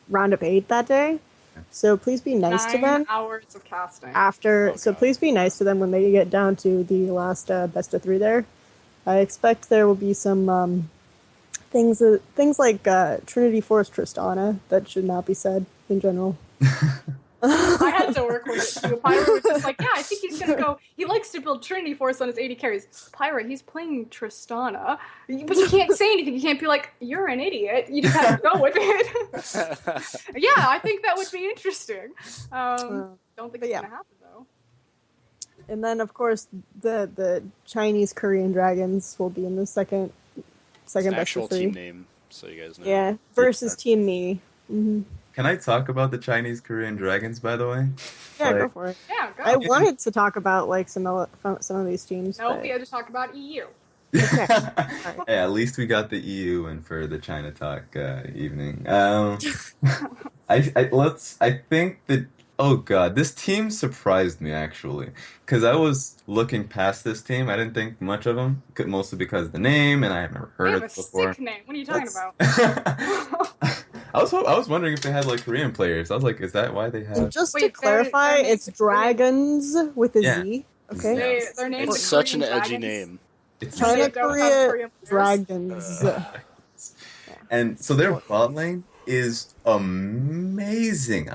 roundup 8 that day. So please be nice to 9 them hours of casting. after. Oh, So God. please be nice to them when they get down to the last best of 3 there. I expect there will be some things like Trinity Force Tristana that should not be said in general. I had to work with it too. Pyra was just like, yeah, I think he's gonna go. He likes to build Trinity Force on his 80 carries. Pyra, he's playing Tristana, but you can't say anything. You can't be like, you're an idiot. You just have to go with it. Yeah, I think that would be interesting. Don't think but it's yeah. gonna happen though. And then, of course, the Chinese Korean Dragons will be in the second It's an best actual of 3. team name, so you guys know. Yeah, versus Team Me. hmm Can I talk about the Chinese Korean Dragons, by the way? Yeah, Like- go for it. Yeah, go. I wanted to talk about like some of these teams. No, but... we had to talk about EU. Okay. Hey, at least we got the EU in for the China Talk evening. I think that. Oh God, this team surprised me actually, because I was looking past this team. I didn't think much of them, mostly because of the name, and I have never They heard have of a it before. sick name. What are you talking about? I was wondering if they had like Korean players. I was like, is that why they So have? just Wait, to their clarify, name it's is Korean. Dragons with a Z. Yeah. Okay. Their names It's are such an Korean edgy dragons. name. It's China, They don't have Korea, Korean players. Dragons. And so their bot lane is amazing.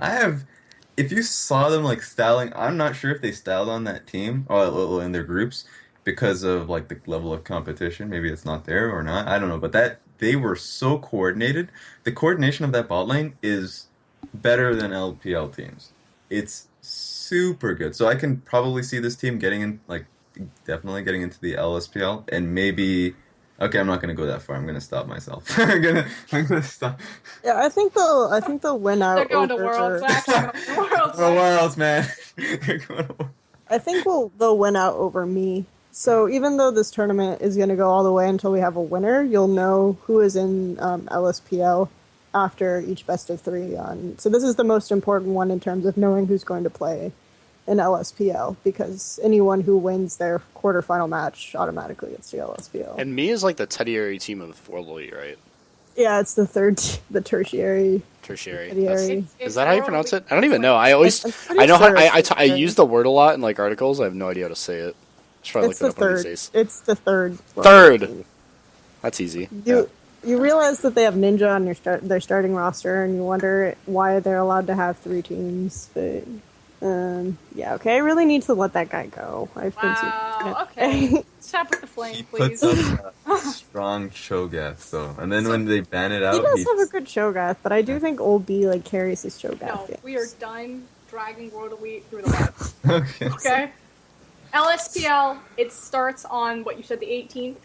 If you saw them like styling, I'm not sure if they styled on that team or in their groups because of like the level of competition. Maybe it's not there or not. I don't know. But they were so coordinated. The coordination of that bot lane is better than LPL teams. It's super good. So I can probably see this team getting in, like, definitely getting into the LSPL, and maybe. Okay, I'm not gonna go that far. I'm gonna stop myself. I'm gonna stop. Yeah, I think they'll win out. They're going to over- Worlds. They're actually going to Worlds. Oh, Worlds, man. They're going to Worlds. I think they'll win out over me. So even though this tournament is going to go all the way until we have a winner, you'll know who is in LSPL after each best of three. So this is the most important one in terms of knowing who's going to play in LSPL, because anyone who wins their quarterfinal match automatically gets to LSPL. And me is like the tertiary team of World Elite, right? Yeah, it's the tertiary. Tertiary. Tertiary. Is that how you pronounce it? I don't even know. I always, I'm pretty I know how, sure it's I the use the word a lot in like articles. I have no idea how to say it. I should probably It's look the it up one of third. these days. It's the third. Third! That's easy. You realize that they have Ninja on their starting roster, and you wonder why they're allowed to have three teams. But yeah, okay, I really need to let that guy go. I've been Wow, okay. Stop with the flame, He please. puts up a strong Cho'Gath, though. And then when they ban it out, He does have a good Cho'Gath, but I do think Old B like carries his Cho'Gath. No, yes. we are done dragging World Elite through the mud. Okay. Okay? LSPL, it starts on, what you said, the 18th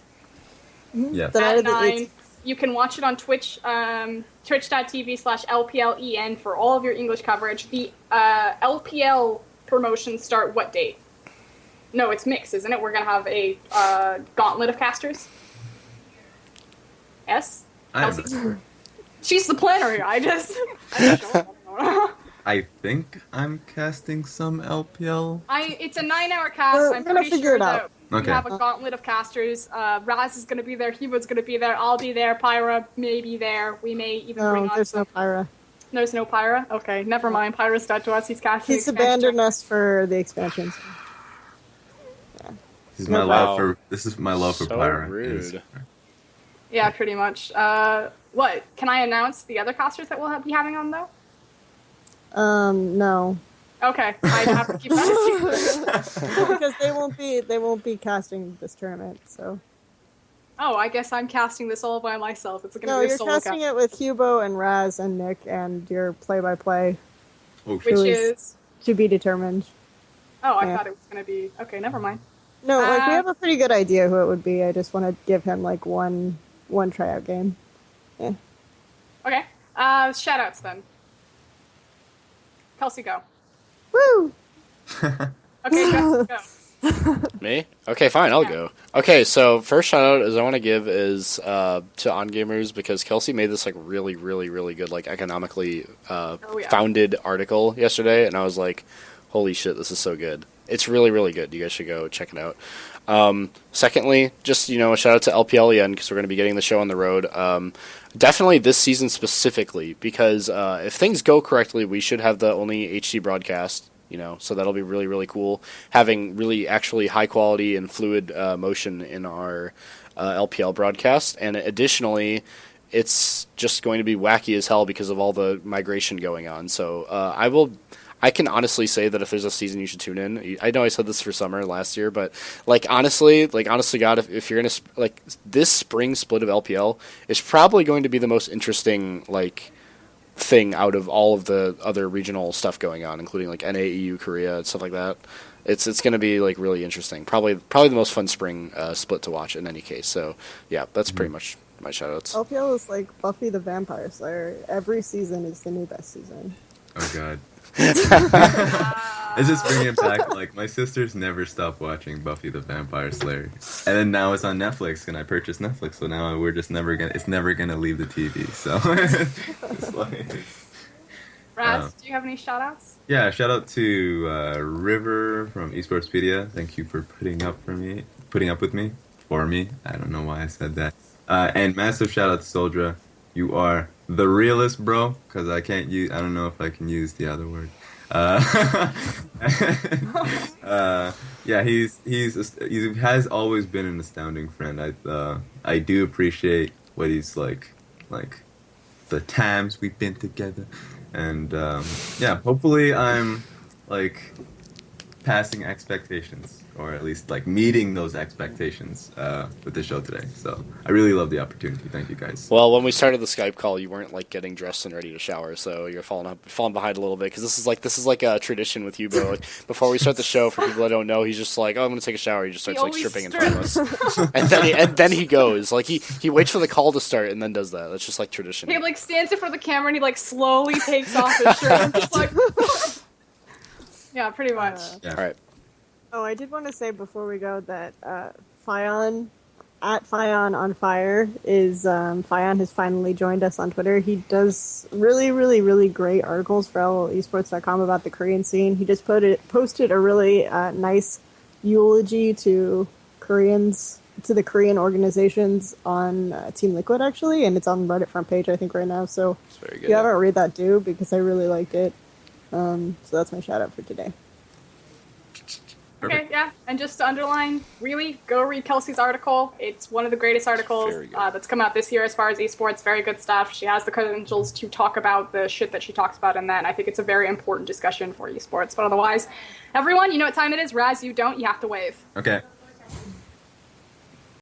Yeah. The night at of the 9. 18th. You can watch it on Twitch, twitch.tv/LPLEN for all of your English coverage. The LPL promotions start what date? No, it's mixed, isn't it? We're going to have a gauntlet of casters? Yes? I'm- She's the planner here. I just show up. I think I'm casting some LPL. It's a 9-hour cast. We're I'm gonna pretty figure sure it out. that we Okay. have a gauntlet of casters. Raz is going to be there. Hubo's going to be there. I'll be there. Pyra may be there. We may even bring No, on there's some... no Pyra. There's no Pyra? Okay, never mind. Pyra's dead to us. He's casting. He's abandoned us for the expansions. This is my Wow. love for So Pyra. rude. Yeah, pretty much. What? Can I announce the other casters that we'll be having on, though? No. Okay, I have to keep that a secret. Because they won't be casting this tournament, so. Oh, I guess I'm casting this all by myself. It's going to No, be a you're solo casting cast. it with Hubo and Raz and Nick and your play-by-play Oh, Which shit. who is... to be determined. Oh, I Yeah. thought it was going to be... Okay, never mind. No, like we Uh, have a pretty good idea who it would be. I just want to give him like one tryout game. Yeah. Okay, shoutouts then. Kelsey, go. Woo! Okay, go. Me? Okay, fine, I'll Yeah. go. Okay, so first shout out is I want to give is to On Gamers, because Kelsey made this like really, really, really good like economically yeah. founded article yesterday, and I was like, holy shit, this is so good. It's really, really good. You guys should go check it out. Secondly, just a shout out to LPLEN, because we're going to be getting the show on the road. Definitely this season specifically, because if things go correctly, we should have the only HD broadcast. So that'll be really, really cool. Having really actually high quality and fluid motion in our LPL broadcast. And additionally, it's just going to be wacky as hell because of all the migration going on. So I can honestly say that if there's a season you should tune in. I know I said this for summer last year, but honestly, God, if you're gonna this spring split of LPL is probably going to be the most interesting thing out of all of the other regional stuff going on, including NA, EU, Korea, and stuff like that. It's going to be really interesting. Probably the most fun spring split to watch in any case. So yeah, that's pretty much my shoutouts. LPL is like Buffy the Vampire Slayer. Every season is the new best season. Oh god. It's just bringing it back. My sisters never stopped watching Buffy the Vampire Slayer, and then now it's on Netflix, and I purchased Netflix, so now we're just never gonna. It's never gonna leave the TV. So, it's Raz, do you have any shoutouts? yeah. Shout out to River from Esportspedia. Thank you for putting up with me. I don't know why I said that. And massive shout out to Soldra. You are the realest, bro. Because I don't know if I can use the other word. Yeah, he has always been an astounding friend. I do appreciate what he's like the times we've been together, and yeah, hopefully I'm surpassing expectations, or at least like meeting those expectations with the show today. So I really love the opportunity. Thank you guys. Well, when we started the Skype call, you weren't like getting dressed and ready to shower, so you're falling behind a little bit because this is like a tradition with Hugo. Like, before we start the show, for people that don't know, he's just like, "Oh, I'm going to take a shower." He just starts like stripping in front of us, and then he goes like he waits for the call to start and then does that. That's just like tradition. He like stands in front of the camera and he like slowly takes off his shirt and just like. Yeah, pretty much. All right. Oh, I did want to say before we go that Fion, at Fion on Fire, is Fion has finally joined us on Twitter. He does really, really, really great articles for LOLesports.com about the Korean scene. He just posted a really nice eulogy to the Korean organizations on Team Liquid, actually, and it's on Reddit front page, I think, right now. So It's very good. if you haven't read that, do, because I really liked it. So that's my shout out for today. Okay, yeah, and just to underline, really, go read Kelsey's article. It's one of the greatest articles Very good. that's come out this year as far as esports. Very good stuff. She has the credentials to talk about the shit that she talks about in that, and I think it's a very important discussion for esports. But otherwise, everyone, you know what time it is. Raz, you don't. You have to wave. Okay.